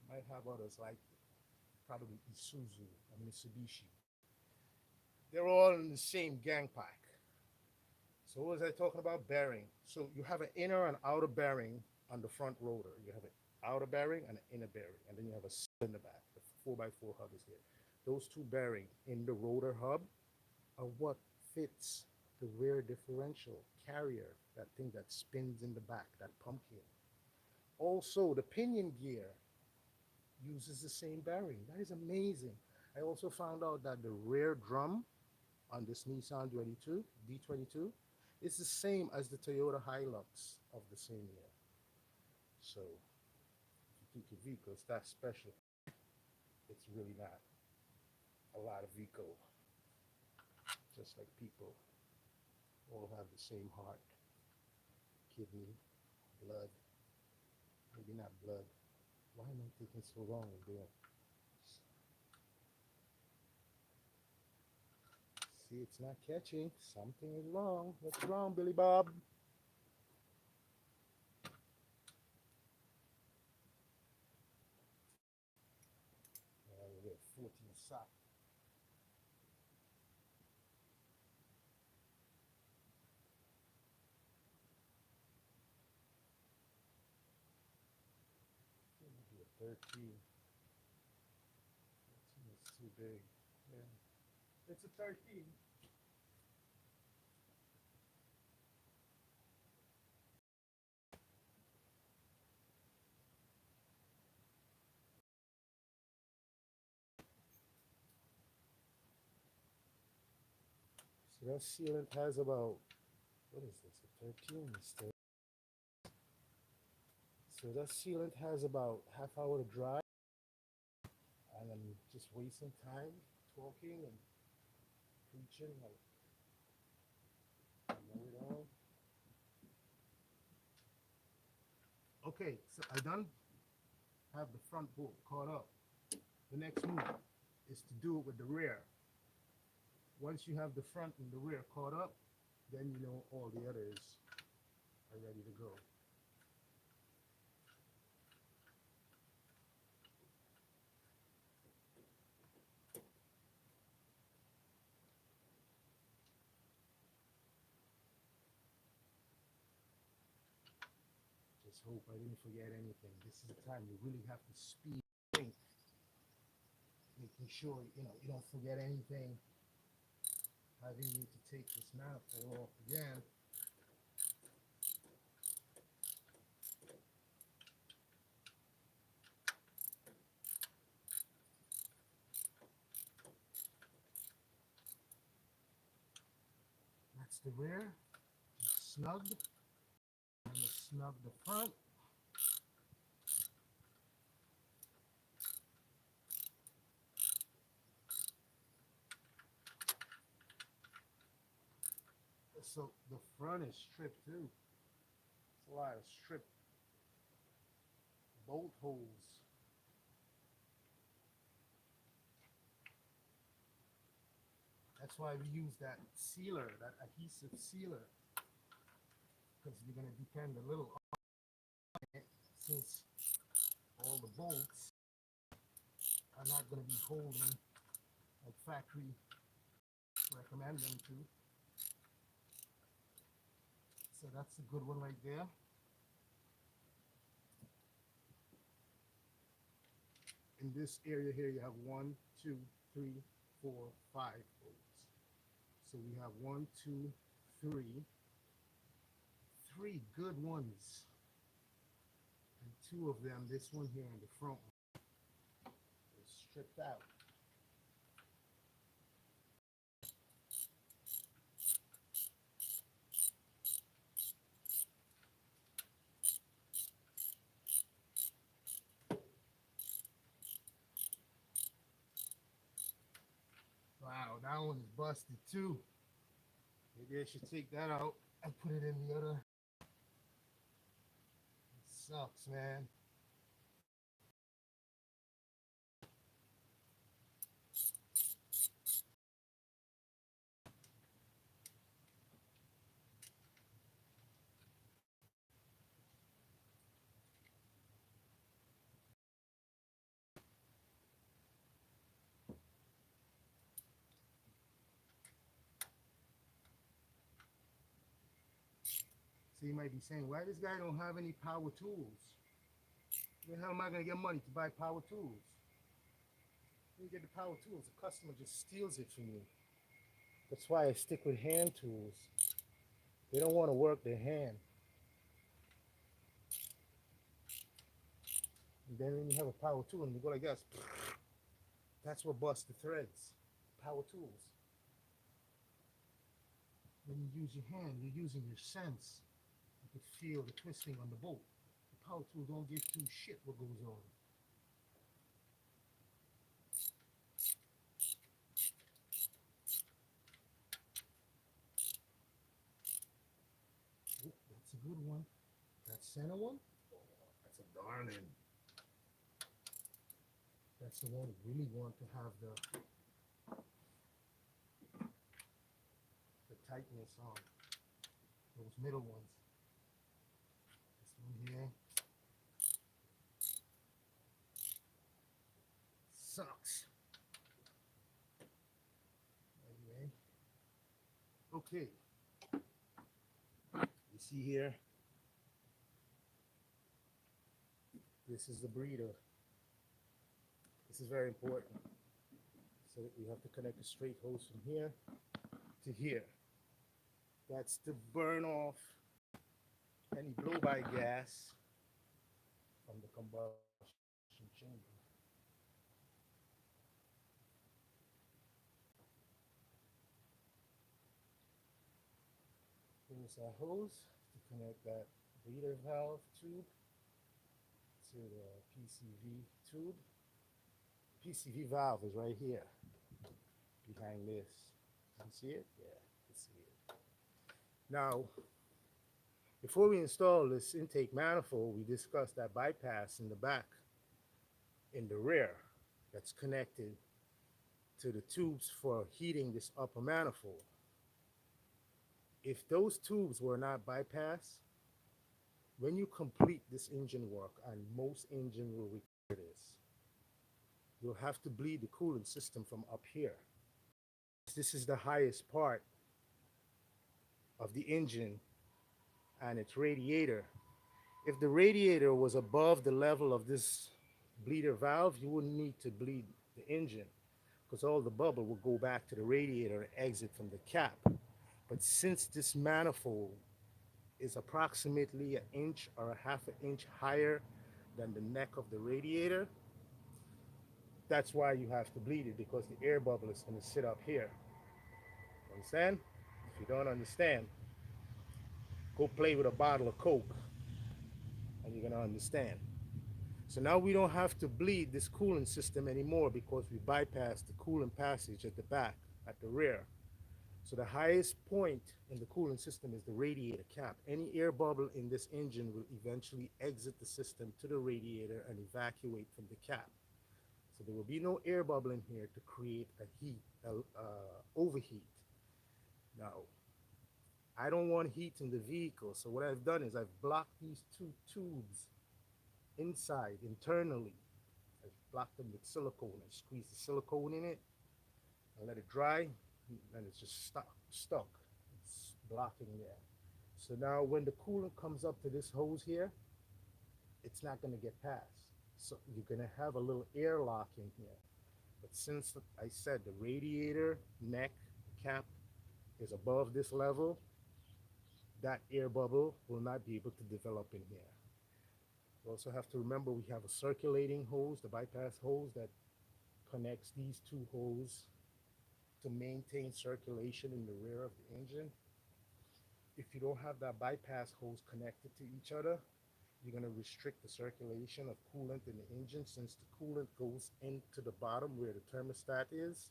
Might have others like it, probably Isuzu and Mitsubishi. They're all in the same gang pack. So what was I talking about? Bearing. So you have an inner and outer bearing on the front rotor. You have an outer bearing and an inner bearing, and then you have a in the back. The 4x4 hub is here. Those two bearings in the rotor hub are what fits the rear differential carrier, that thing that spins in the back, that pumpkin. Also, the pinion gear uses the same bearing. That is amazing. I also found out that the rear drum on this Nissan D22 is the same as the Toyota Hilux of the same year. So if you think your vehicle is that special, it's really not. A lot of vehicle, just like people, all have the same heart, kidney, blood. Maybe not blood. Why am I taking so long in doing? See, it's not catching. Something is wrong. What's wrong, Billy Bob? We have 14 sock. Maybe a 13. 13 is too big. Yeah. It's a 13. So that sealant has about, what is this, a 13? So that sealant has about half hour to dry, and I'm just wasting time talking and preaching like I know it all. Okay, so I done have the front bolt caught up. The next move is to do it with the rear. Once you have the front and the rear caught up, then you know all the others are ready to go. Just hope I didn't forget anything. This is the time you really have to speed think, making sure you don't forget anything. Having you to take this manifold off again. That's the rear, snugged. I'm going to snug the front. So the front is stripped too. It's a lot of stripped bolt holes. That's why we use that sealer, that adhesive sealer, because you're going to depend a little on it since all the bolts are not going to be holding like factory recommend them to. So that's a good one right there. In this area here, you have 1, 2, 3, 4, 5 holes. So we have 1, 2, 3, 3 good ones, and 2 of them, this one here in the front, is stripped out. Wow, that one is busted too. Maybe I should take that out and put it in the other. It sucks, man. So you might be saying, why this guy don't have any power tools? Where the hell am I gonna get money to buy power tools? You get the power tools, the customer just steals it from you. That's why I stick with hand tools. They don't want to work their hand. And then when you have a power tool and you go like this, that's what busts the threads. Power tools. When you use your hand, you're using your sense. You could feel the twisting on the bolt. The power tool don't give two shit what goes on. Oop, that's a good one. That center one, that's a darling. That's the one we really want to have the tightness on. Those middle ones. This one here sucks. Anyway, okay. You see here, this is the breather. This is very important. So we have to connect a straight hose from here to here. That's to burn off any blow-by gas from the combustion chamber. Here's our hose to connect that breather valve tube to the PCV tube. PCV valve is right here behind this. You see it? Yeah, you can see it. Now, before we install this intake manifold, we discussed that bypass in the back, in the rear, that's connected to the tubes for heating this upper manifold. If those tubes were not bypassed, when you complete this engine work, and most engines will require this, you'll have to bleed the coolant system from up here. This is the highest part of the engine and its radiator. If the radiator was above the level of this bleeder valve, you wouldn't need to bleed the engine because all the bubble will go back to the radiator and exit from the cap. But since this manifold is approximately an inch or a half an inch higher than the neck of the radiator, that's why you have to bleed it, because the air bubble is going to sit up here. Understand? If you don't understand, go play with a bottle of Coke and you're going to understand. So now we don't have to bleed this coolant system anymore because we bypassed the coolant passage at the back, at the rear. So the highest point in the coolant system is the radiator cap. Any air bubble in this engine will eventually exit the system to the radiator and evacuate from the cap. So there will be no air bubble in here to create a overheat. Now, I don't want heat in the vehicle, so what I've done is I've blocked these two tubes inside, internally. I've block them with silicone and squeeze the silicone in it and let it dry, and it's just stuck. It's blocking there. So now when the coolant comes up to this hose here, it's not going to get past. So you're going to have a little air lock in here. But since I said the radiator neck cap is above this level, that air bubble will not be able to develop in here. You also have to remember we have a circulating hose, the bypass hose that connects these two hoses to maintain circulation in the rear of the engine. If you don't have that bypass hose connected to each other, you're going to restrict the circulation of coolant in the engine, since the coolant goes into the bottom where the thermostat is,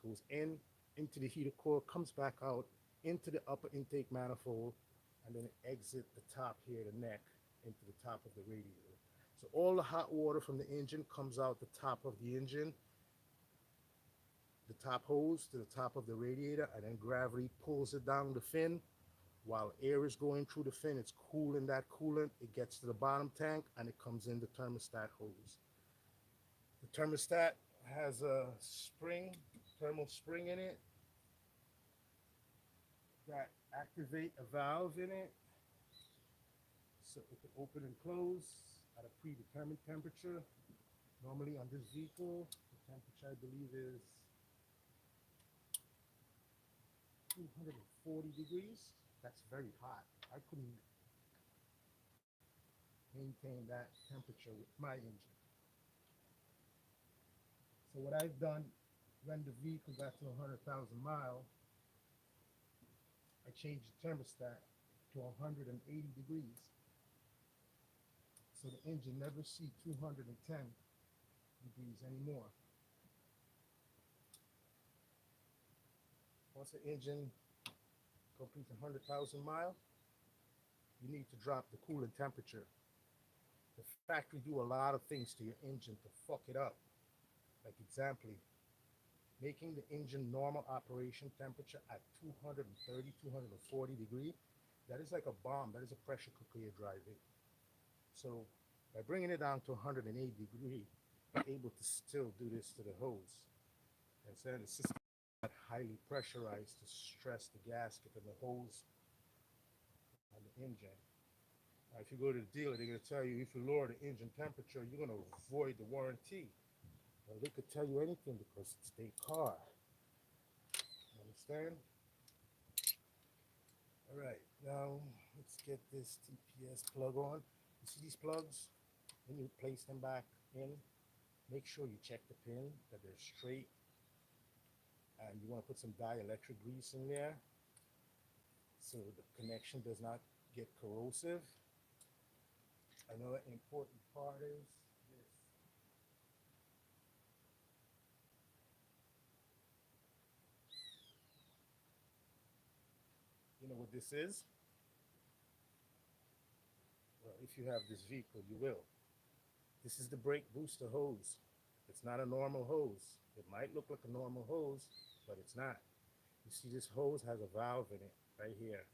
goes into the heater core, comes back out into the upper intake manifold, and then it exits the top here, the neck, into the top of the radiator. So all the hot water from the engine comes out the top of the engine, the top hose to the top of the radiator, and then gravity pulls it down the fin. While air is going through the fin, it's cooling that coolant. It gets to the bottom tank and it comes in the thermostat hose. The thermostat has a spring, thermal spring in it that activate a valve in it, so it can open and close at a predetermined temperature. Normally on this vehicle, the temperature I believe is 240 degrees. That's very hot. I couldn't maintain that temperature with my engine. So what I've done, when the vehicle got to 100,000 miles, I changed the thermostat to 180 degrees. So the engine never see 210 degrees anymore. Once the engine completes 100,000 miles, you need to drop the coolant temperature. The factory do a lot of things to your engine to fuck it up. Like example, making the engine normal operation temperature at 230, 240 degrees, that is like a bomb. That is a pressure cooker you're driving. So by bringing it down to 180 degrees, you're able to still do this to the hose. And so the system is not highly pressurized to stress the gasket and the hose on the engine. Now, if you go to the dealer, they're going to tell you if you lower the engine temperature, you're going to avoid the warranty. Well, they could tell you anything because it's their car. You understand? All right, now let's get this TPS plug on. You see these plugs? When you place them back in, make sure you check the pin, that they're straight. And you want to put some dielectric grease in there so the connection does not get corrosive. Another important part is this. You know what this is? Well, if you have this vehicle, you will. This is the brake booster hose. It's not a normal hose. It might look like a normal hose, but it's not. You see this hose has a valve in it right here.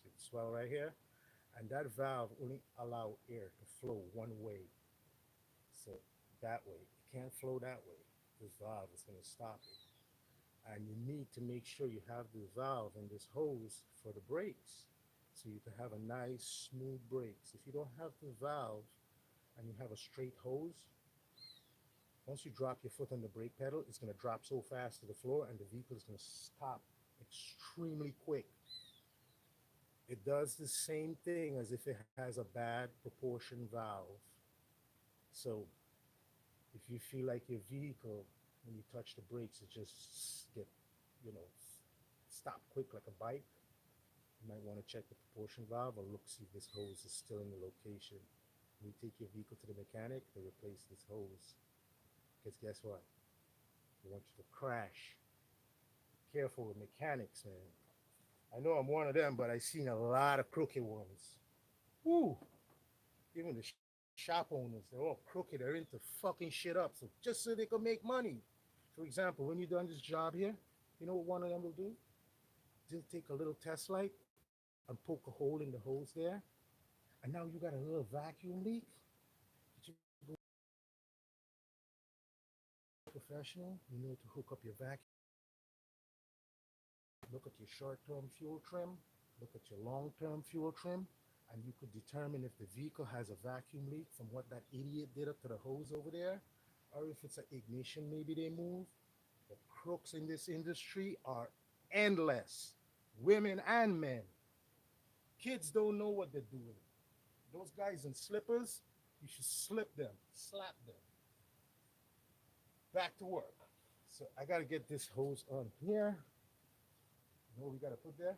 See the swell right here? And that valve only allows air to flow one way. So that way. It can't flow that way. This valve is going to stop it. And you need to make sure you have this valve and this hose for the brakes, so you can have a nice smooth brakes. If you don't have the valve and you have a straight hose, once you drop your foot on the brake pedal, it's going to drop so fast to the floor and the vehicle is going to stop extremely quick. It does the same thing as if it has a bad proportion valve. So if you feel like your vehicle, when you touch the brakes, it just get, stop quick like a bike, you might want to check the proportion valve or look, see if this hose is still in the location. When you take your vehicle to the mechanic, they replace this hose. Because guess what? They want you to crash. Be careful with mechanics, man. I know I'm one of them, but I've seen a lot of crooked ones. Woo! Even the shop owners, they're all crooked. They're into fucking shit up, so just so they can make money. For example, when you're done this job here, you know what one of them will do? They'll take a little test light and poke a hole in the hose there, and now you got a little vacuum leak. professional, you know to hook up your vacuum, look at your short-term fuel trim, look at your long-term fuel trim, and you could determine if the vehicle has a vacuum leak from what that idiot did up to the hose over there, or if it's an ignition maybe they moved. The crooks in this industry are endless, women and men. Kids don't know what they're doing. Those guys in slippers, you should slip them, slap them. Back to work. So I gotta get this hose on here. You know what we gotta put there?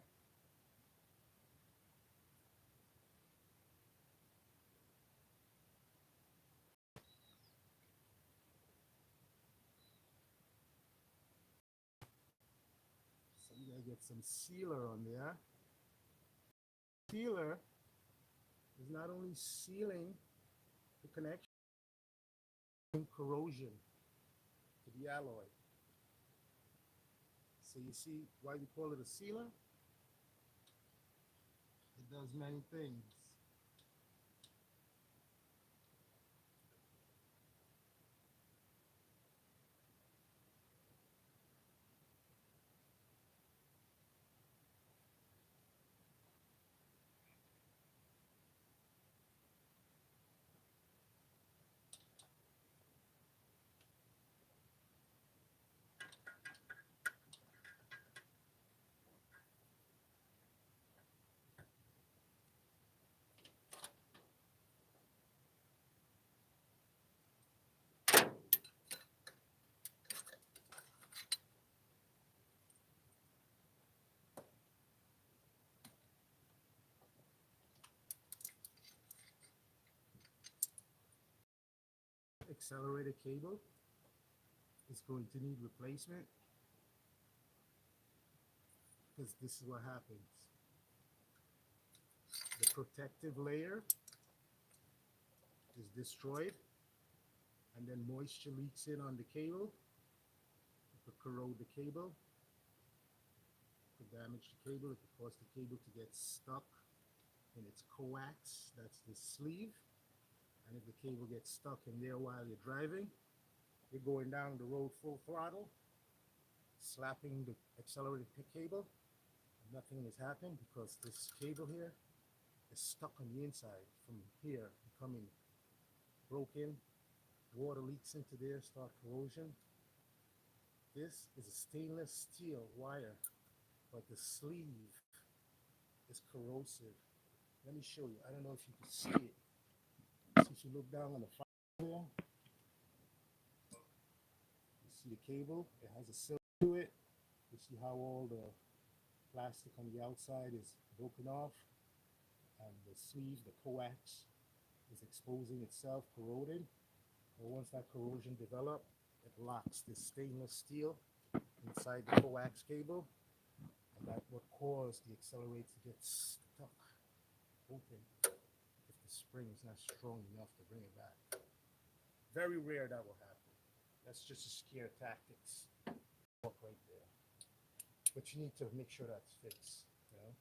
So we gotta get some sealer on there. Sealer is not only sealing the connection, corrosion to the alloy. So you see why we call it a sealer? It does many things. Accelerator cable is going to need replacement because this is what happens. The protective layer is destroyed and then moisture leaks in on the cable. It could corrode the cable, it could damage the cable, it could cause the cable to get stuck in its coax, that's the sleeve. And if the cable gets stuck in there while you're driving, you're going down the road full throttle, slapping the accelerated cable, and nothing is happening because this cable here is stuck on the inside from here, becoming broken. Water leaks into there, start corrosion. This is a stainless steel wire, but the sleeve is corrosive. Let me show you. I don't know if you can see it. If you look down on the file here, you see the cable. It has a silk to it. You see how all the plastic on the outside is broken off, and the sleeve, the coax, is exposing itself, corroded. But once that corrosion develops, it locks this stainless steel inside the coax cable, and that's what caused the accelerator to get stuck open if the spring is not strong enough to bring it back. Very rare that will happen. That's just a scare tactics. Walk right there. But you need to make sure that's fixed. You know?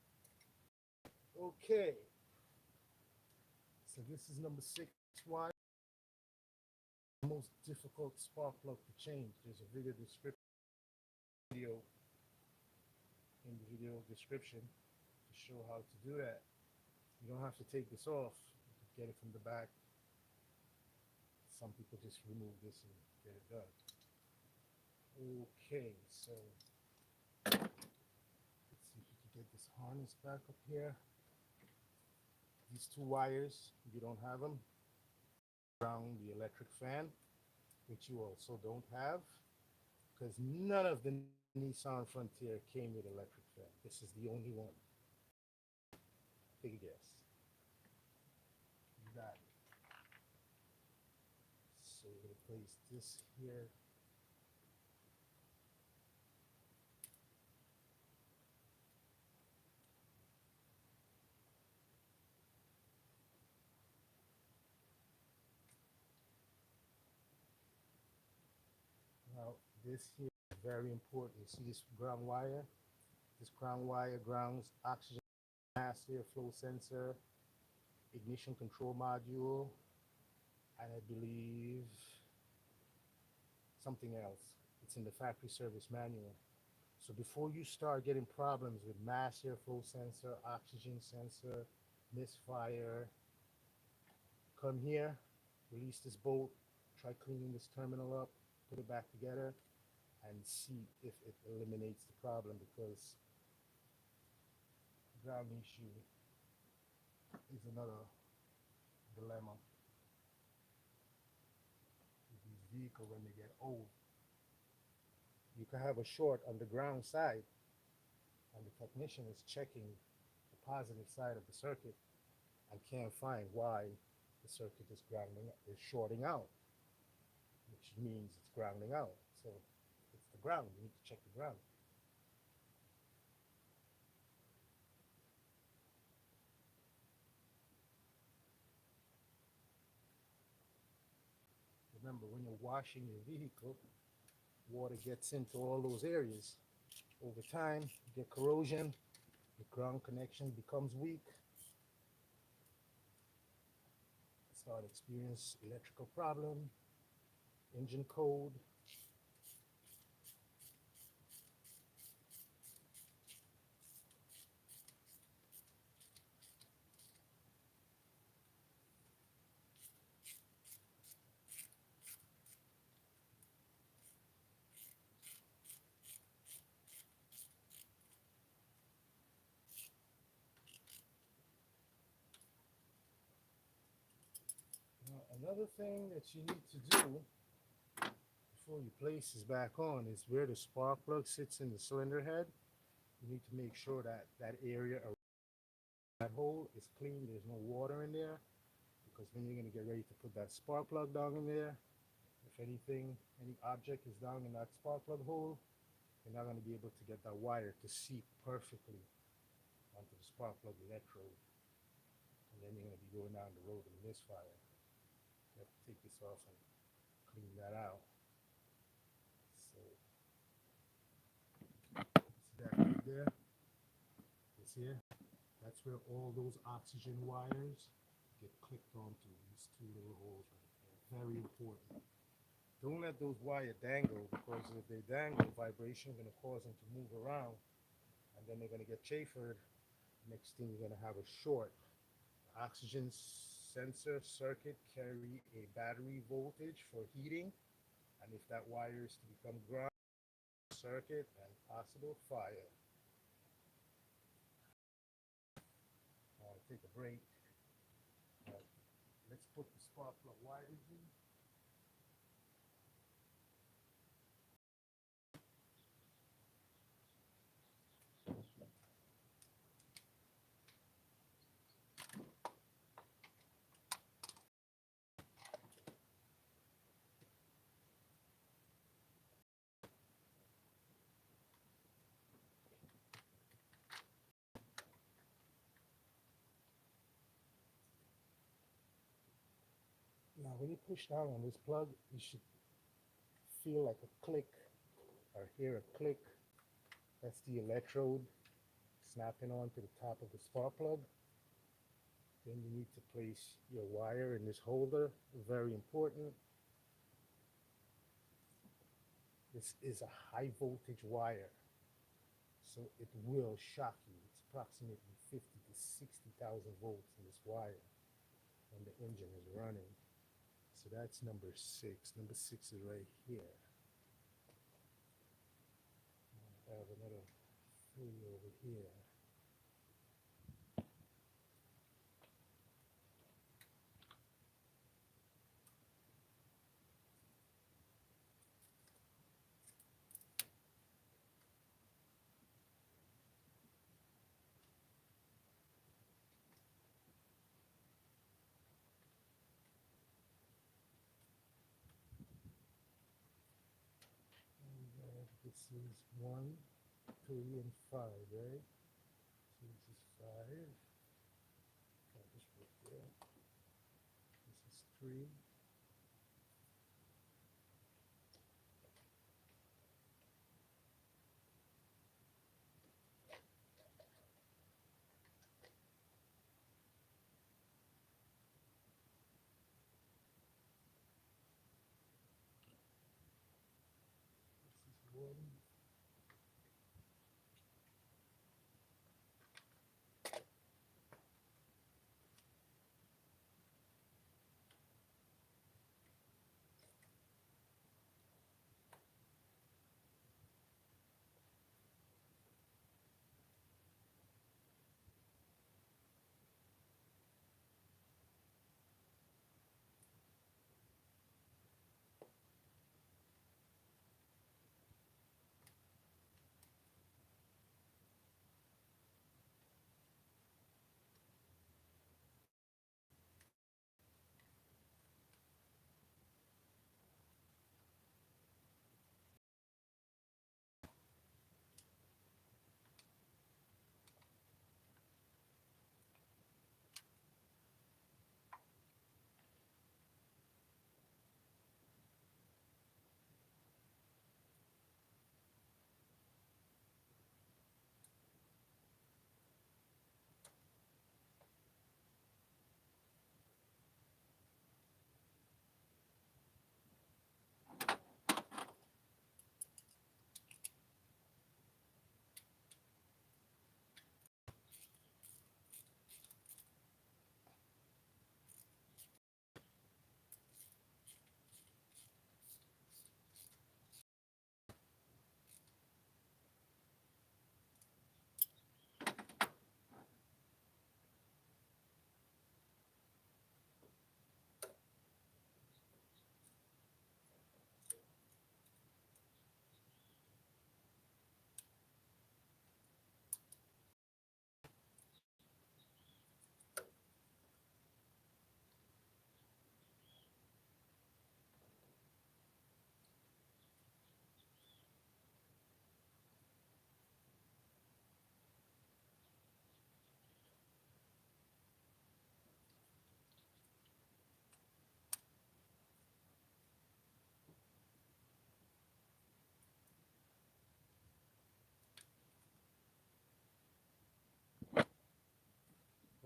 Okay. So this is number 6 wire. The most difficult spark plug to change. There's a video description in the video description to show how to do that. You don't have to take this off. You can get it from the back. Some people just remove this and get it done. Okay, so let's see if you can get this harness back up here. These 2 wires, you don't have them. Around the electric fan, which you also don't have, because none of the Nissan Frontier came with electric fan. This is the only one. Take a guess. You got it. So we're going to place this here. Now, this here is very important. You see this ground wire? This ground wire grounds oxygen mass airflow sensor, ignition control module, and I believe something else. It's in the factory service manual. So before you start getting problems with mass airflow sensor, oxygen sensor, misfire, come here, release this bolt, try cleaning this terminal up, put it back together, and see if it eliminates the problem, because ground issue is another dilemma with these vehicles when they get old. You can have a short on the ground side, and the technician is checking the positive side of the circuit and can't find why the circuit is shorting out, which means it's grounding out. So it's the ground. You need to check the ground. Remember, when you're washing your vehicle, water gets into all those areas. Over time, you get corrosion, the ground connection becomes weak, start experience electrical problem, engine code. Now, another thing that you need to do before you place this back on is where the spark plug sits in the cylinder head. You need to make sure that that area around that hole is clean. There's no water in there, because when you're going to get ready to put that spark plug down in there, if anything, any object is down in that spark plug hole, you're not going to be able to get that wire to seep perfectly onto the spark plug electrode. And then you're going to be going down the road with a misfire. You have to take this off and clean that out. So, see that right there? This here? That's where all those oxygen wires get clicked onto, these two little holes right there. Very important. Don't let those wires dangle, because if they dangle, vibration is going to cause them to move around, and then they're going to get chaffered. Next thing, you're going to have a short. Oxygen sensor circuit carry a battery voltage for heating, and if that wire is to become ground, circuit and possible fire. Take a break. Let's put the spark plug wires in. Now, when you push down on this plug, you should feel like a click or hear a click. That's the electrode snapping onto the top of the spark plug. Then you need to place your wire in this holder. Very important. This is a high voltage wire, so it will shock you. It's approximately 50 to 60,000 volts in this wire when the engine is running. So that's number 6. Number 6 is right here. I have another 3 over here. This is 1, 2, and 5, right? So this is 5. I'll just put there. This is 3.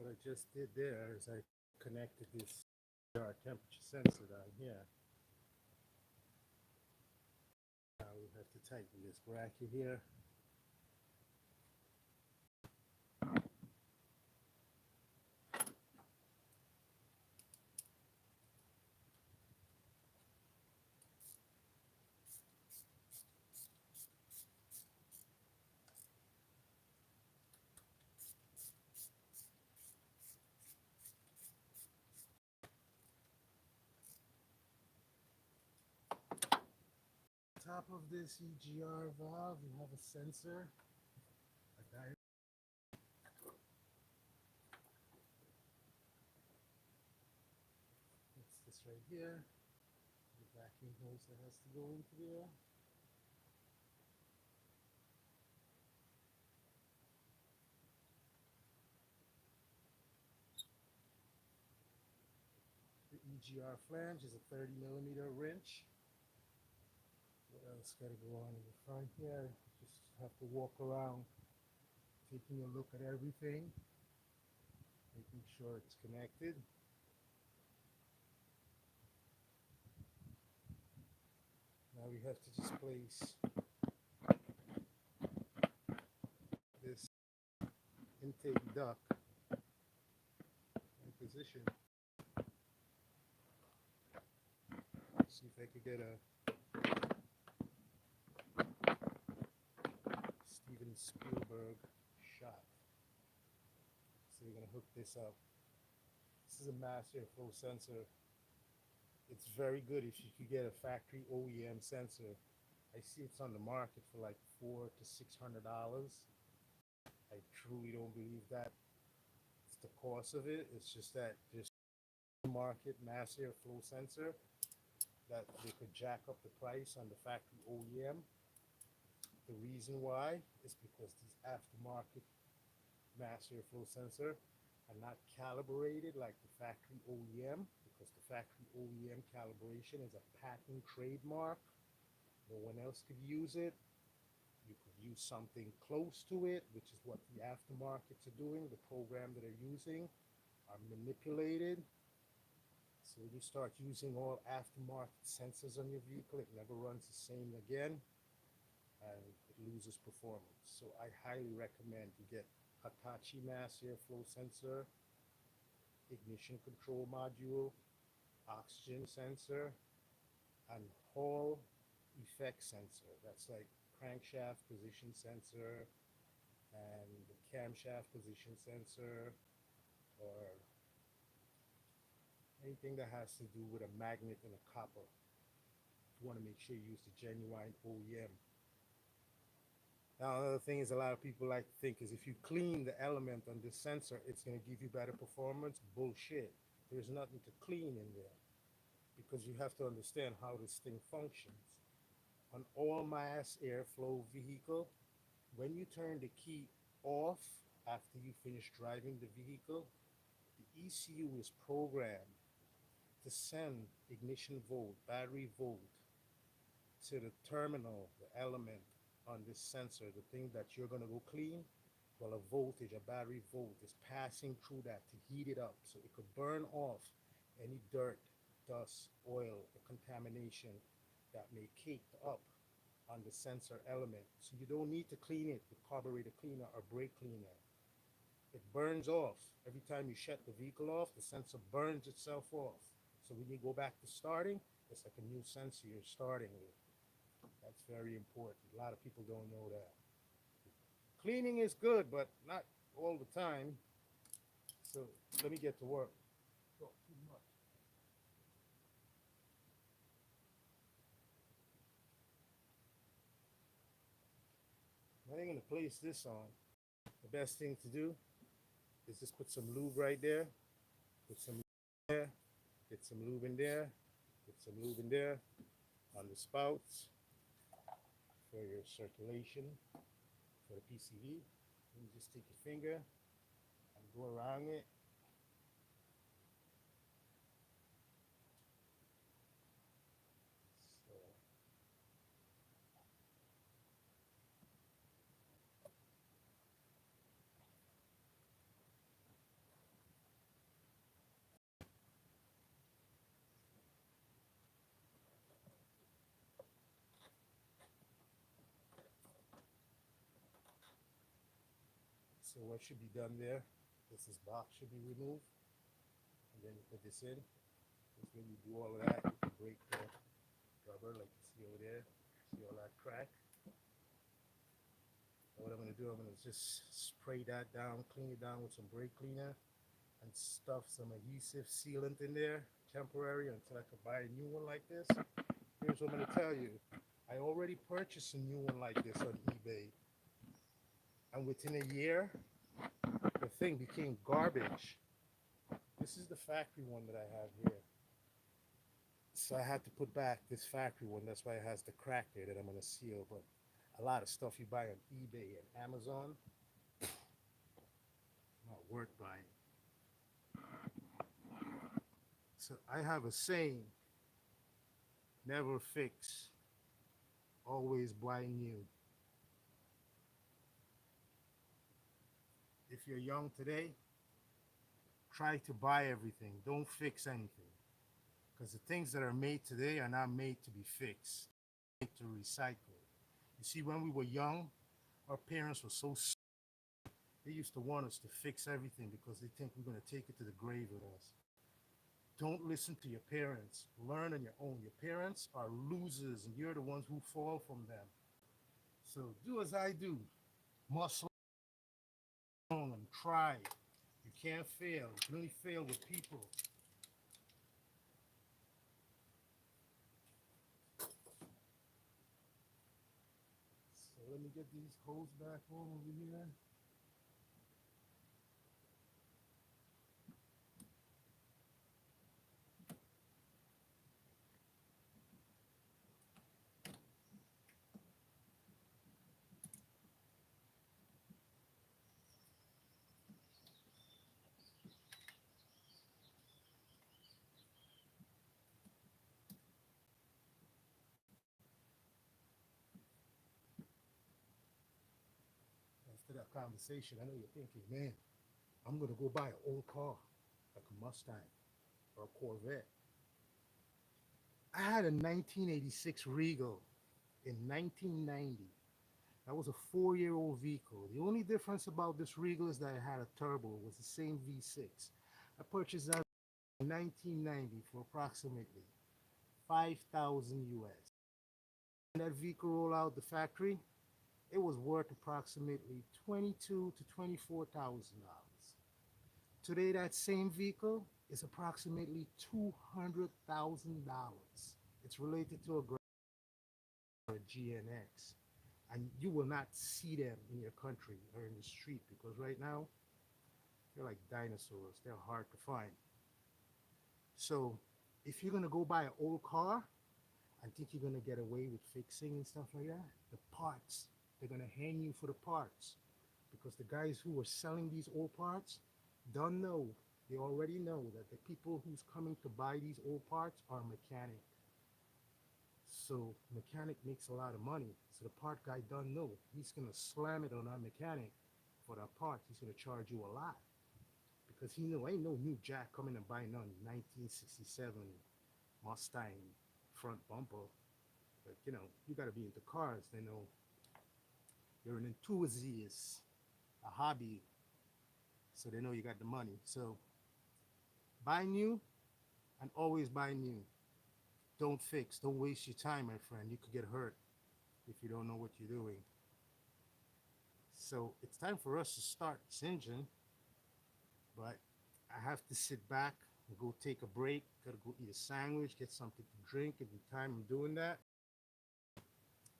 what I just did there is I connected this temperature sensor down here. Now we have to tighten this bracket here. Top of this EGR valve, you have a sensor, a diode. It's this right here, the vacuum hose that has to go into there. The EGR flange is a 30mm wrench. What else got to go on in the front here? Just have to walk around, taking a look at everything, making sure it's connected. Now we have to just place this intake duct in position. See if I could get a Steven Spielberg shot. So we're gonna hook this up. This is a mass airflow sensor. It's very good if you could get a factory OEM sensor. I see it's on the market for like $400 to $600. I truly don't believe that it's the cost of it. It's just that there's a market mass airflow sensor that they could jack up the price on the factory OEM. The reason why is because these aftermarket mass airflow sensor are not calibrated like the factory OEM, because the factory OEM calibration is a patent trademark. No one else could use it. You could use something close to it, which is what the aftermarkets are doing. The program that they're using are manipulated. So when you start using all aftermarket sensors on your vehicle, it never runs the same again, and it loses performance. So I highly recommend you get Hitachi mass airflow sensor, ignition control module, oxygen sensor, and Hall effect sensor. That's like crankshaft position sensor and the camshaft position sensor, or anything that has to do with a magnet and a copper. You want to make sure you use the genuine OEM. Now, another thing is a lot of people like to think is if you clean the element on this sensor, it's going to give you better performance. Bullshit. There's nothing to clean in there, because you have to understand how this thing functions. On all mass airflow vehicle, when you turn the key off after you finish driving the vehicle, the ECU is programmed to send ignition volt, battery volt, to the terminal, the element on this sensor, the thing that you're going to go clean. Well, a voltage, a battery volt is passing through that to heat it up so it could burn off any dirt, dust, oil, or contamination that may cake up on the sensor element. So you don't need to clean it with carburetor cleaner or brake cleaner. It burns off. Every time you shut the vehicle off, the sensor burns itself off. So when you go back to starting, it's like a new sensor you're starting with. That's very important. A lot of people don't know that. Cleaning is good, but not all the time. So let me get to work. Talk too much. Now I'm going to place this on. The best thing to do is just put some lube right there. Put some lube there. Get some lube in there. Get some lube in there on the spouts for your circulation for the PCV. And you just take your finger and go around it. So So what should be done there? This box should be removed, and then you put this in. Just when you do all of that, you can break the rubber like you see over there. See all that crack? And what I'm going to do, I'm going to just spray that down, clean it down with some brake cleaner, and stuff some adhesive sealant in there, temporary, until I can buy a new one like this. Here's what I'm going to tell you. I already purchased a new one like this on eBay, and within a year, the thing became garbage. This is the factory one that I have here. So I had to put back this factory one. That's why it has the crack there that I'm going to seal. But a lot of stuff you buy on eBay and Amazon, not worth buying. So I have a saying, never fix, always buy new. If you're young today, try to buy everything. Don't fix anything. Because the things that are made today are not made to be fixed, made to recycle. You see, when we were young, our parents were so they used to want us to fix everything because they think we're going to take it to the grave with us. Don't listen to your parents. Learn on your own. Your parents are losers, and you're the ones who fall from them. So do as I do. Muscle on and try. You can't fail. You can only fail with people. So let me get these hoses back on over here. After that conversation, I know you're thinking, man, I'm going to go buy an old car, like a Mustang or a Corvette. I had a 1986 Regal in 1990. That was a 4-year-old vehicle. The only difference about this Regal is that it had a turbo. It was the same V6. I purchased that in 1990 for approximately 5,000 US. When that vehicle rolled out the factory, it was worth approximately $22,000 to $24,000. Today, that same vehicle is approximately $200,000. It's related to a GNX, and you will not see them in your country or in the street because right now they're like dinosaurs. They're hard to find. So if you're gonna go buy an old car and think you're gonna get away with fixing and stuff like that, the parts, they're gonna hang you for the parts because the guys who are selling these old parts don't know. They already know that the people who's coming to buy these old parts are mechanic. So mechanic makes a lot of money. So the part guy don't know. He's gonna slam it on our mechanic for that part. He's gonna charge you a lot because he know ain't no new jack coming and buying on 1967 Mustang front bumper. But you know, you gotta be into cars. They know you're an enthusiast, a hobby. So they know you got the money. So buy new and always buy new. Don't fix. Don't waste your time, my friend. You could get hurt if you don't know what you're doing. So it's time for us to start this engine, but I have to sit back and go take a break. Gotta go eat a sandwich, get something to drink. In the time I'm doing that,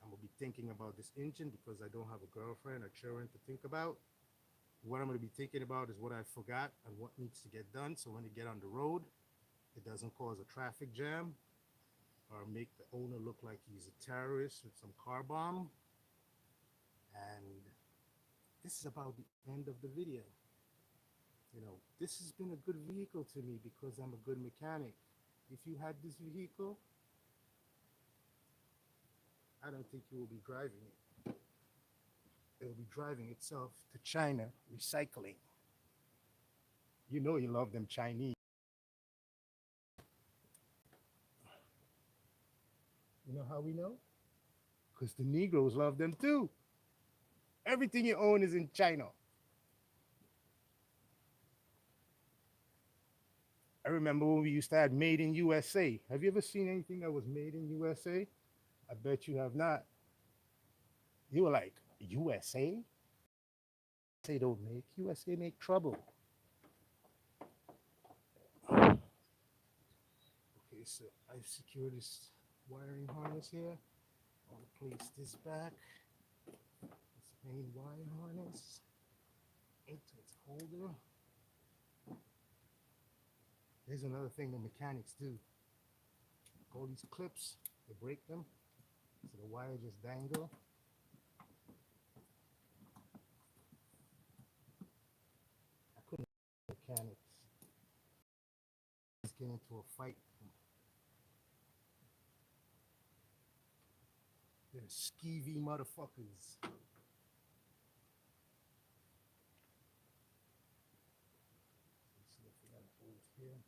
I'm gonna be thinking about this engine because I don't have a girlfriend or children to think about. What I'm gonna be thinking about is what I forgot and what needs to get done. So when you get on the road, it doesn't cause a traffic jam or make the owner look like he's a terrorist with some car bomb. And this is about the end of the video. You know, this has been a good vehicle to me because I'm a good mechanic. If you had this vehicle, I don't think you will be driving it. It will be driving itself to China, recycling. You know you love them Chinese. You know how we know? Because the Negroes love them too. Everything you own is in China. remember when we used to have Made in USA. Have you ever seen anything that was made in USA? I bet you have not. You were like, USA? Say don't make USA make trouble. Okay, so I've secured this wiring harness here. I'll place this back. This main wire harness into its holder. Here's another thing the mechanics do. All these clips, they break them, so the wire just dangle. I couldn't mechanics. Let's get into a fight. They're skeevy motherfuckers. Let's see if we got a hole here.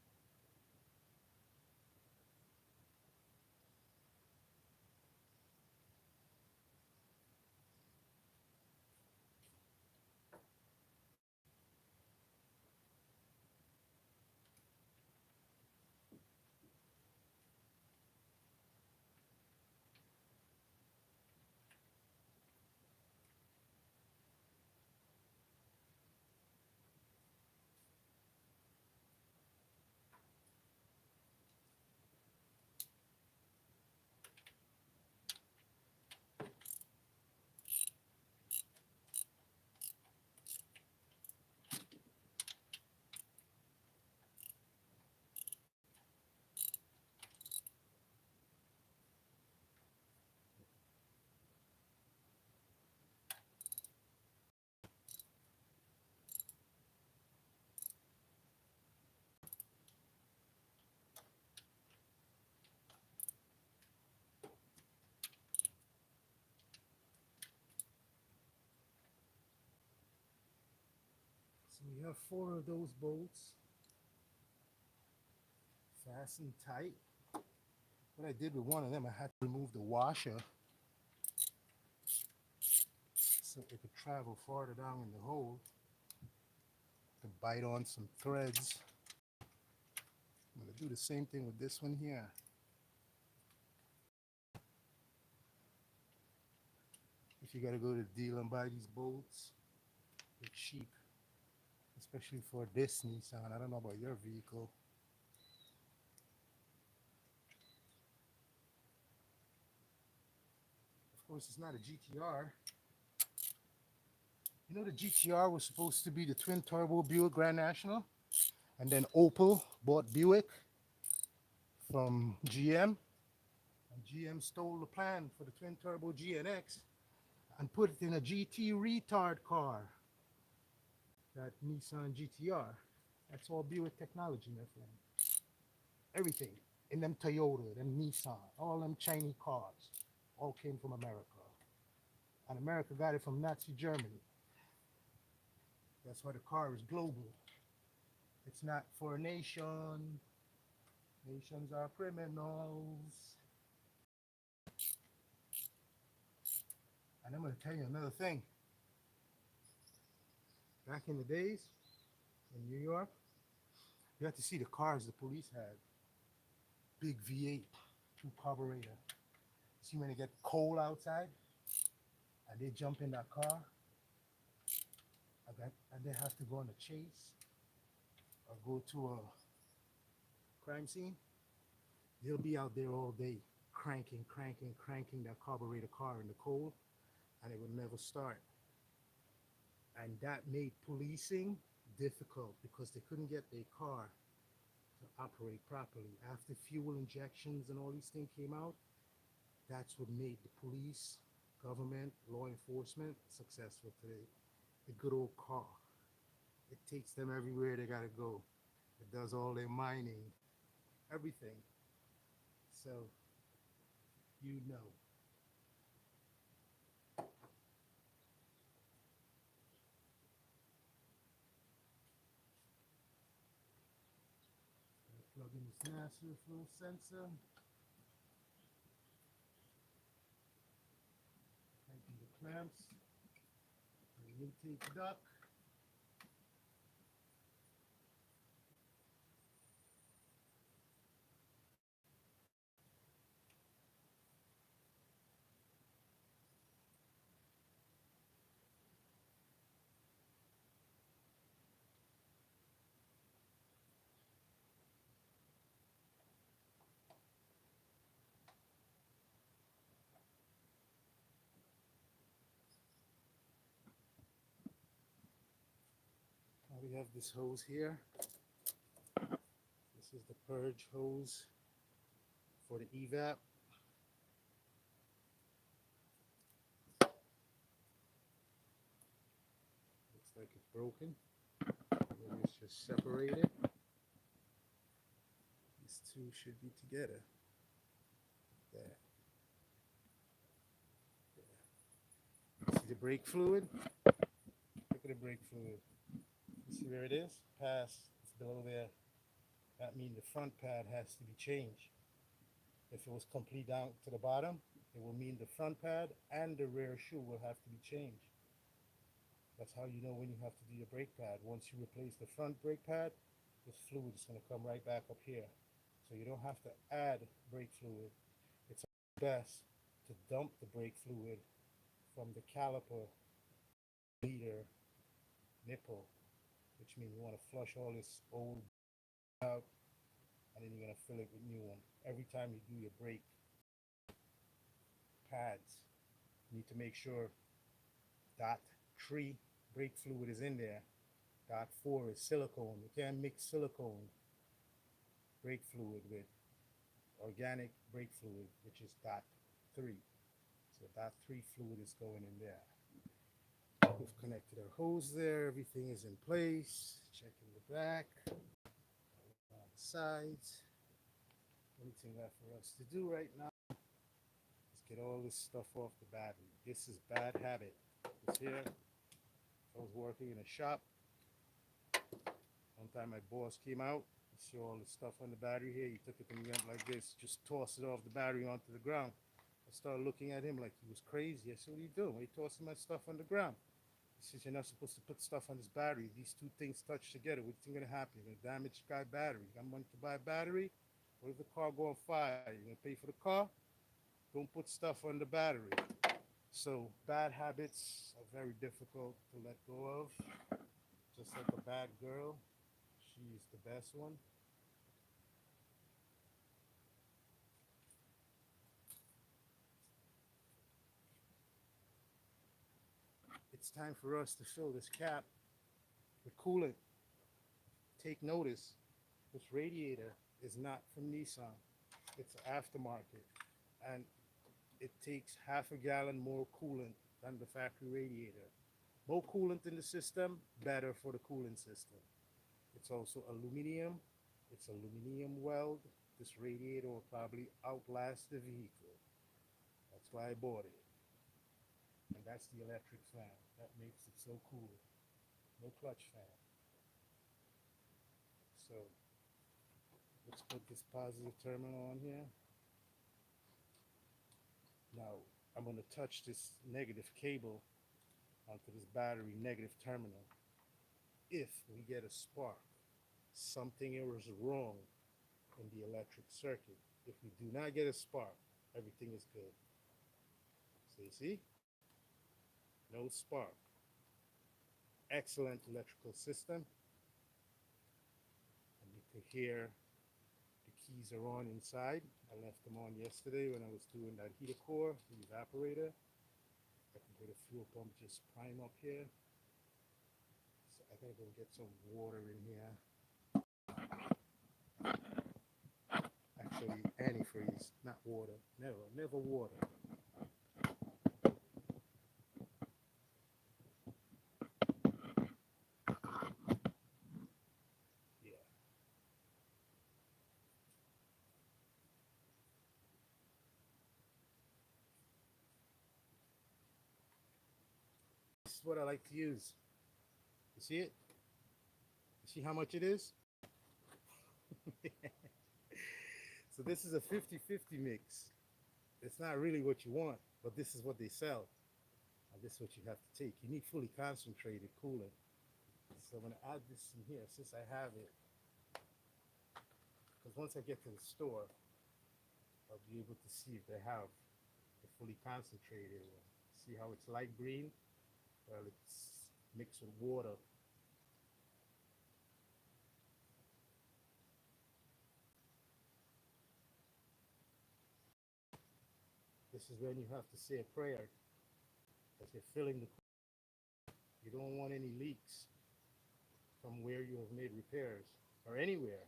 So we have 4 of those bolts fastened tight. What I did with one of them, I had to remove the washer so it could travel farther down in the hole to bite on some threads. I'm going to do the same thing with this one here. If you got to go to the dealer and buy these bolts, they're cheap, especially for this Nissan. I don't know about your vehicle. Of course, it's not a GTR. You know, the GTR was supposed to be the twin turbo Buick Grand National, and then Opel bought Buick from GM, and GM stole the plan for the twin turbo GNX and put it in a GT retard car, that Nissan GTR. That's all Buick technology, my friend. Everything in them Toyota, them Nissan, all them Chinese cars, all came from America. And America got it from Nazi Germany. That's why the car is global. It's not for a nation. Nations are criminals. And I'm going to tell you another thing. Back in the days, in New York, you had to see the cars the police had. Big V8, 2 carburetor. See when they get cold outside, and they jump in that car, and they have to go on a chase or go to a crime scene. They'll be out there all day cranking that carburetor car in the cold, and it would never start. And that made policing difficult because they couldn't get their car to operate properly. After fuel injections and all these things came out, that's what made the police, government, law enforcement successful today. The good old car. It takes them everywhere they gotta go. It does all their mining, everything. So, you know. Plug in this master flow sensor. Tighten the clamps. The intake duct. we have this hose here. This is the purge hose for the evap. Looks like it's broken. Maybe it's just separated. These two should be together. There. See the brake fluid? Look at the brake fluid. You see where it is? Past. It's below there. That means the front pad has to be changed. If it was complete down to the bottom, it will mean the front pad and the rear shoe will have to be changed. That's how you know when you have to do your brake pad. Once you replace the front brake pad, this fluid is going to come right back up here. So you don't have to add brake fluid. It's best to dump the brake fluid from the caliper leader nipple, which means you want to flush all this old out, and then you're going to fill it with new one. Every time you do your brake pads, you need to make sure dot 3 brake fluid is in there. Dot 4 is silicone. You can't mix silicone brake fluid with organic brake fluid, which is dot 3. So dot 3 fluid is going in there. We've connected our hose there. Everything is in place. Checking the back, on the sides. Only thing left for us to do right now is get all this stuff off the battery. This is bad habit. This here, I was working in a shop. One time my boss came out. You see all the stuff on the battery here. He took it and went like this, just tossed it off the battery onto the ground. I started looking at him like he was crazy. I said, what are you doing? Why are you tossing my stuff on the ground? He says, you're not supposed to put stuff on this battery. These two things touch together. What's going to happen? You're going to damage the guy's battery. You got money to buy a battery? What if the car go on fire? You're going to pay for the car? Don't put stuff on the battery. So bad habits are very difficult to let go of. Just like a bad girl, she's the best one. It's time for us to fill this cap with coolant. Take notice, this radiator is not from Nissan. It's aftermarket, and it takes half a gallon more coolant than the factory radiator. More coolant in the system, better for the cooling system. It's also aluminum. It's aluminum weld. This radiator will probably outlast the vehicle. That's why I bought it. And that's the electric fan. That makes it so cool. No clutch fan. So let's put this positive terminal on here. Now I'm going to touch this negative cable onto this battery negative terminal. If we get a spark, something is wrong in the electric circuit. If we do not get a spark, everything is good. So you see? No spark. Excellent electrical system. And you can hear the keys are on inside. I left them on yesterday when I was doing that heater core, the evaporator. I can get a fuel pump just prime up here. So I gotta go get some water in here. Actually, antifreeze, not water. Never water. This is what I like to use. You see it? You see how much it is? So this is a 50-50 mix. It's not really what you want, but this is what they sell. And this is what you have to take. You need fully concentrated coolant. So I'm going to add this in here since I have it. Because once I get to the store, I'll be able to see if they have the fully concentrated one. See how it's light green? Well, it's mixed with water. This is when you have to say a prayer, because you're filling the. You don't want any leaks. from where you have made repairs or anywhere.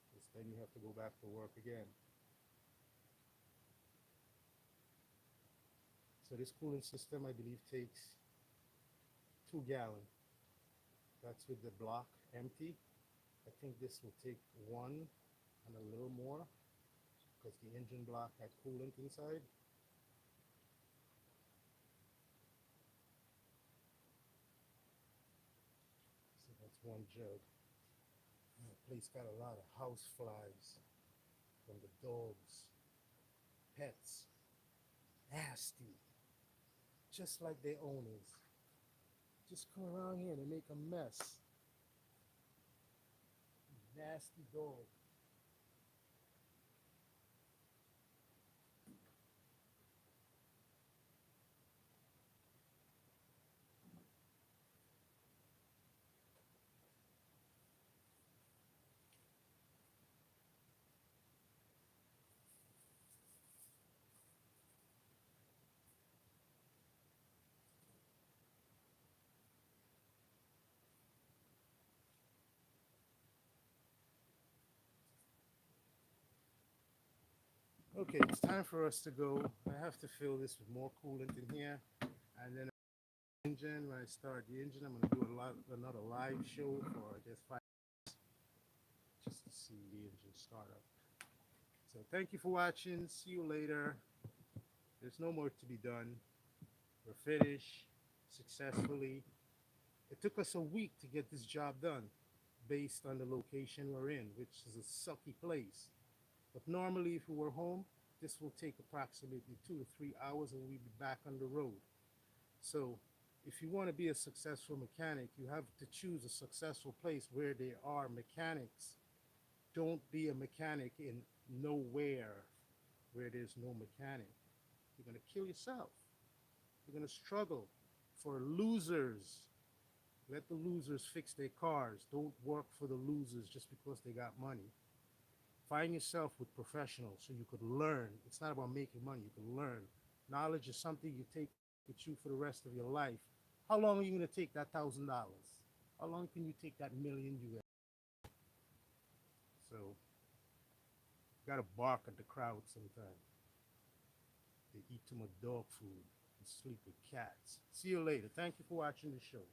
Because then you have to go back to work again. So this cooling system, I believe, takes 2 gallon. That's with the block empty. I think this will take 1 and a little more because the engine block had coolant inside. So that's 1 jug. And the place got a lot of house flies from the dogs, pets, nasty, just like their owners. Just come around here and make a mess. Nasty dog. Okay, it's time for us to go. I have to fill this with more coolant in here. And then engine, when I start the engine, I'm going to do another live show for, I guess, 5 minutes just to see the engine start up. So thank you for watching. See you later. There's no more to be done. We're finished successfully. It took us a week to get this job done based on the location we're in, which is a sucky place. But normally, if we were home, this will take approximately 2 to 3 hours and we'll be back on the road. So if you want to be a successful mechanic, you have to choose a successful place where there are mechanics. Don't be a mechanic in nowhere where there's no mechanic. You're going to kill yourself. You're going to struggle. For losers, let the losers fix their cars. Don't work for the losers just because they got money. Find yourself with professionals so you could learn. It's not about making money, you can learn. Knowledge is something you take with you for the rest of your life. How long are you going to take that $1,000? How long can you take that million US? So, you got to bark at the crowd sometimes. They eat too much dog food and sleep with cats. See you later. Thank you for watching the show.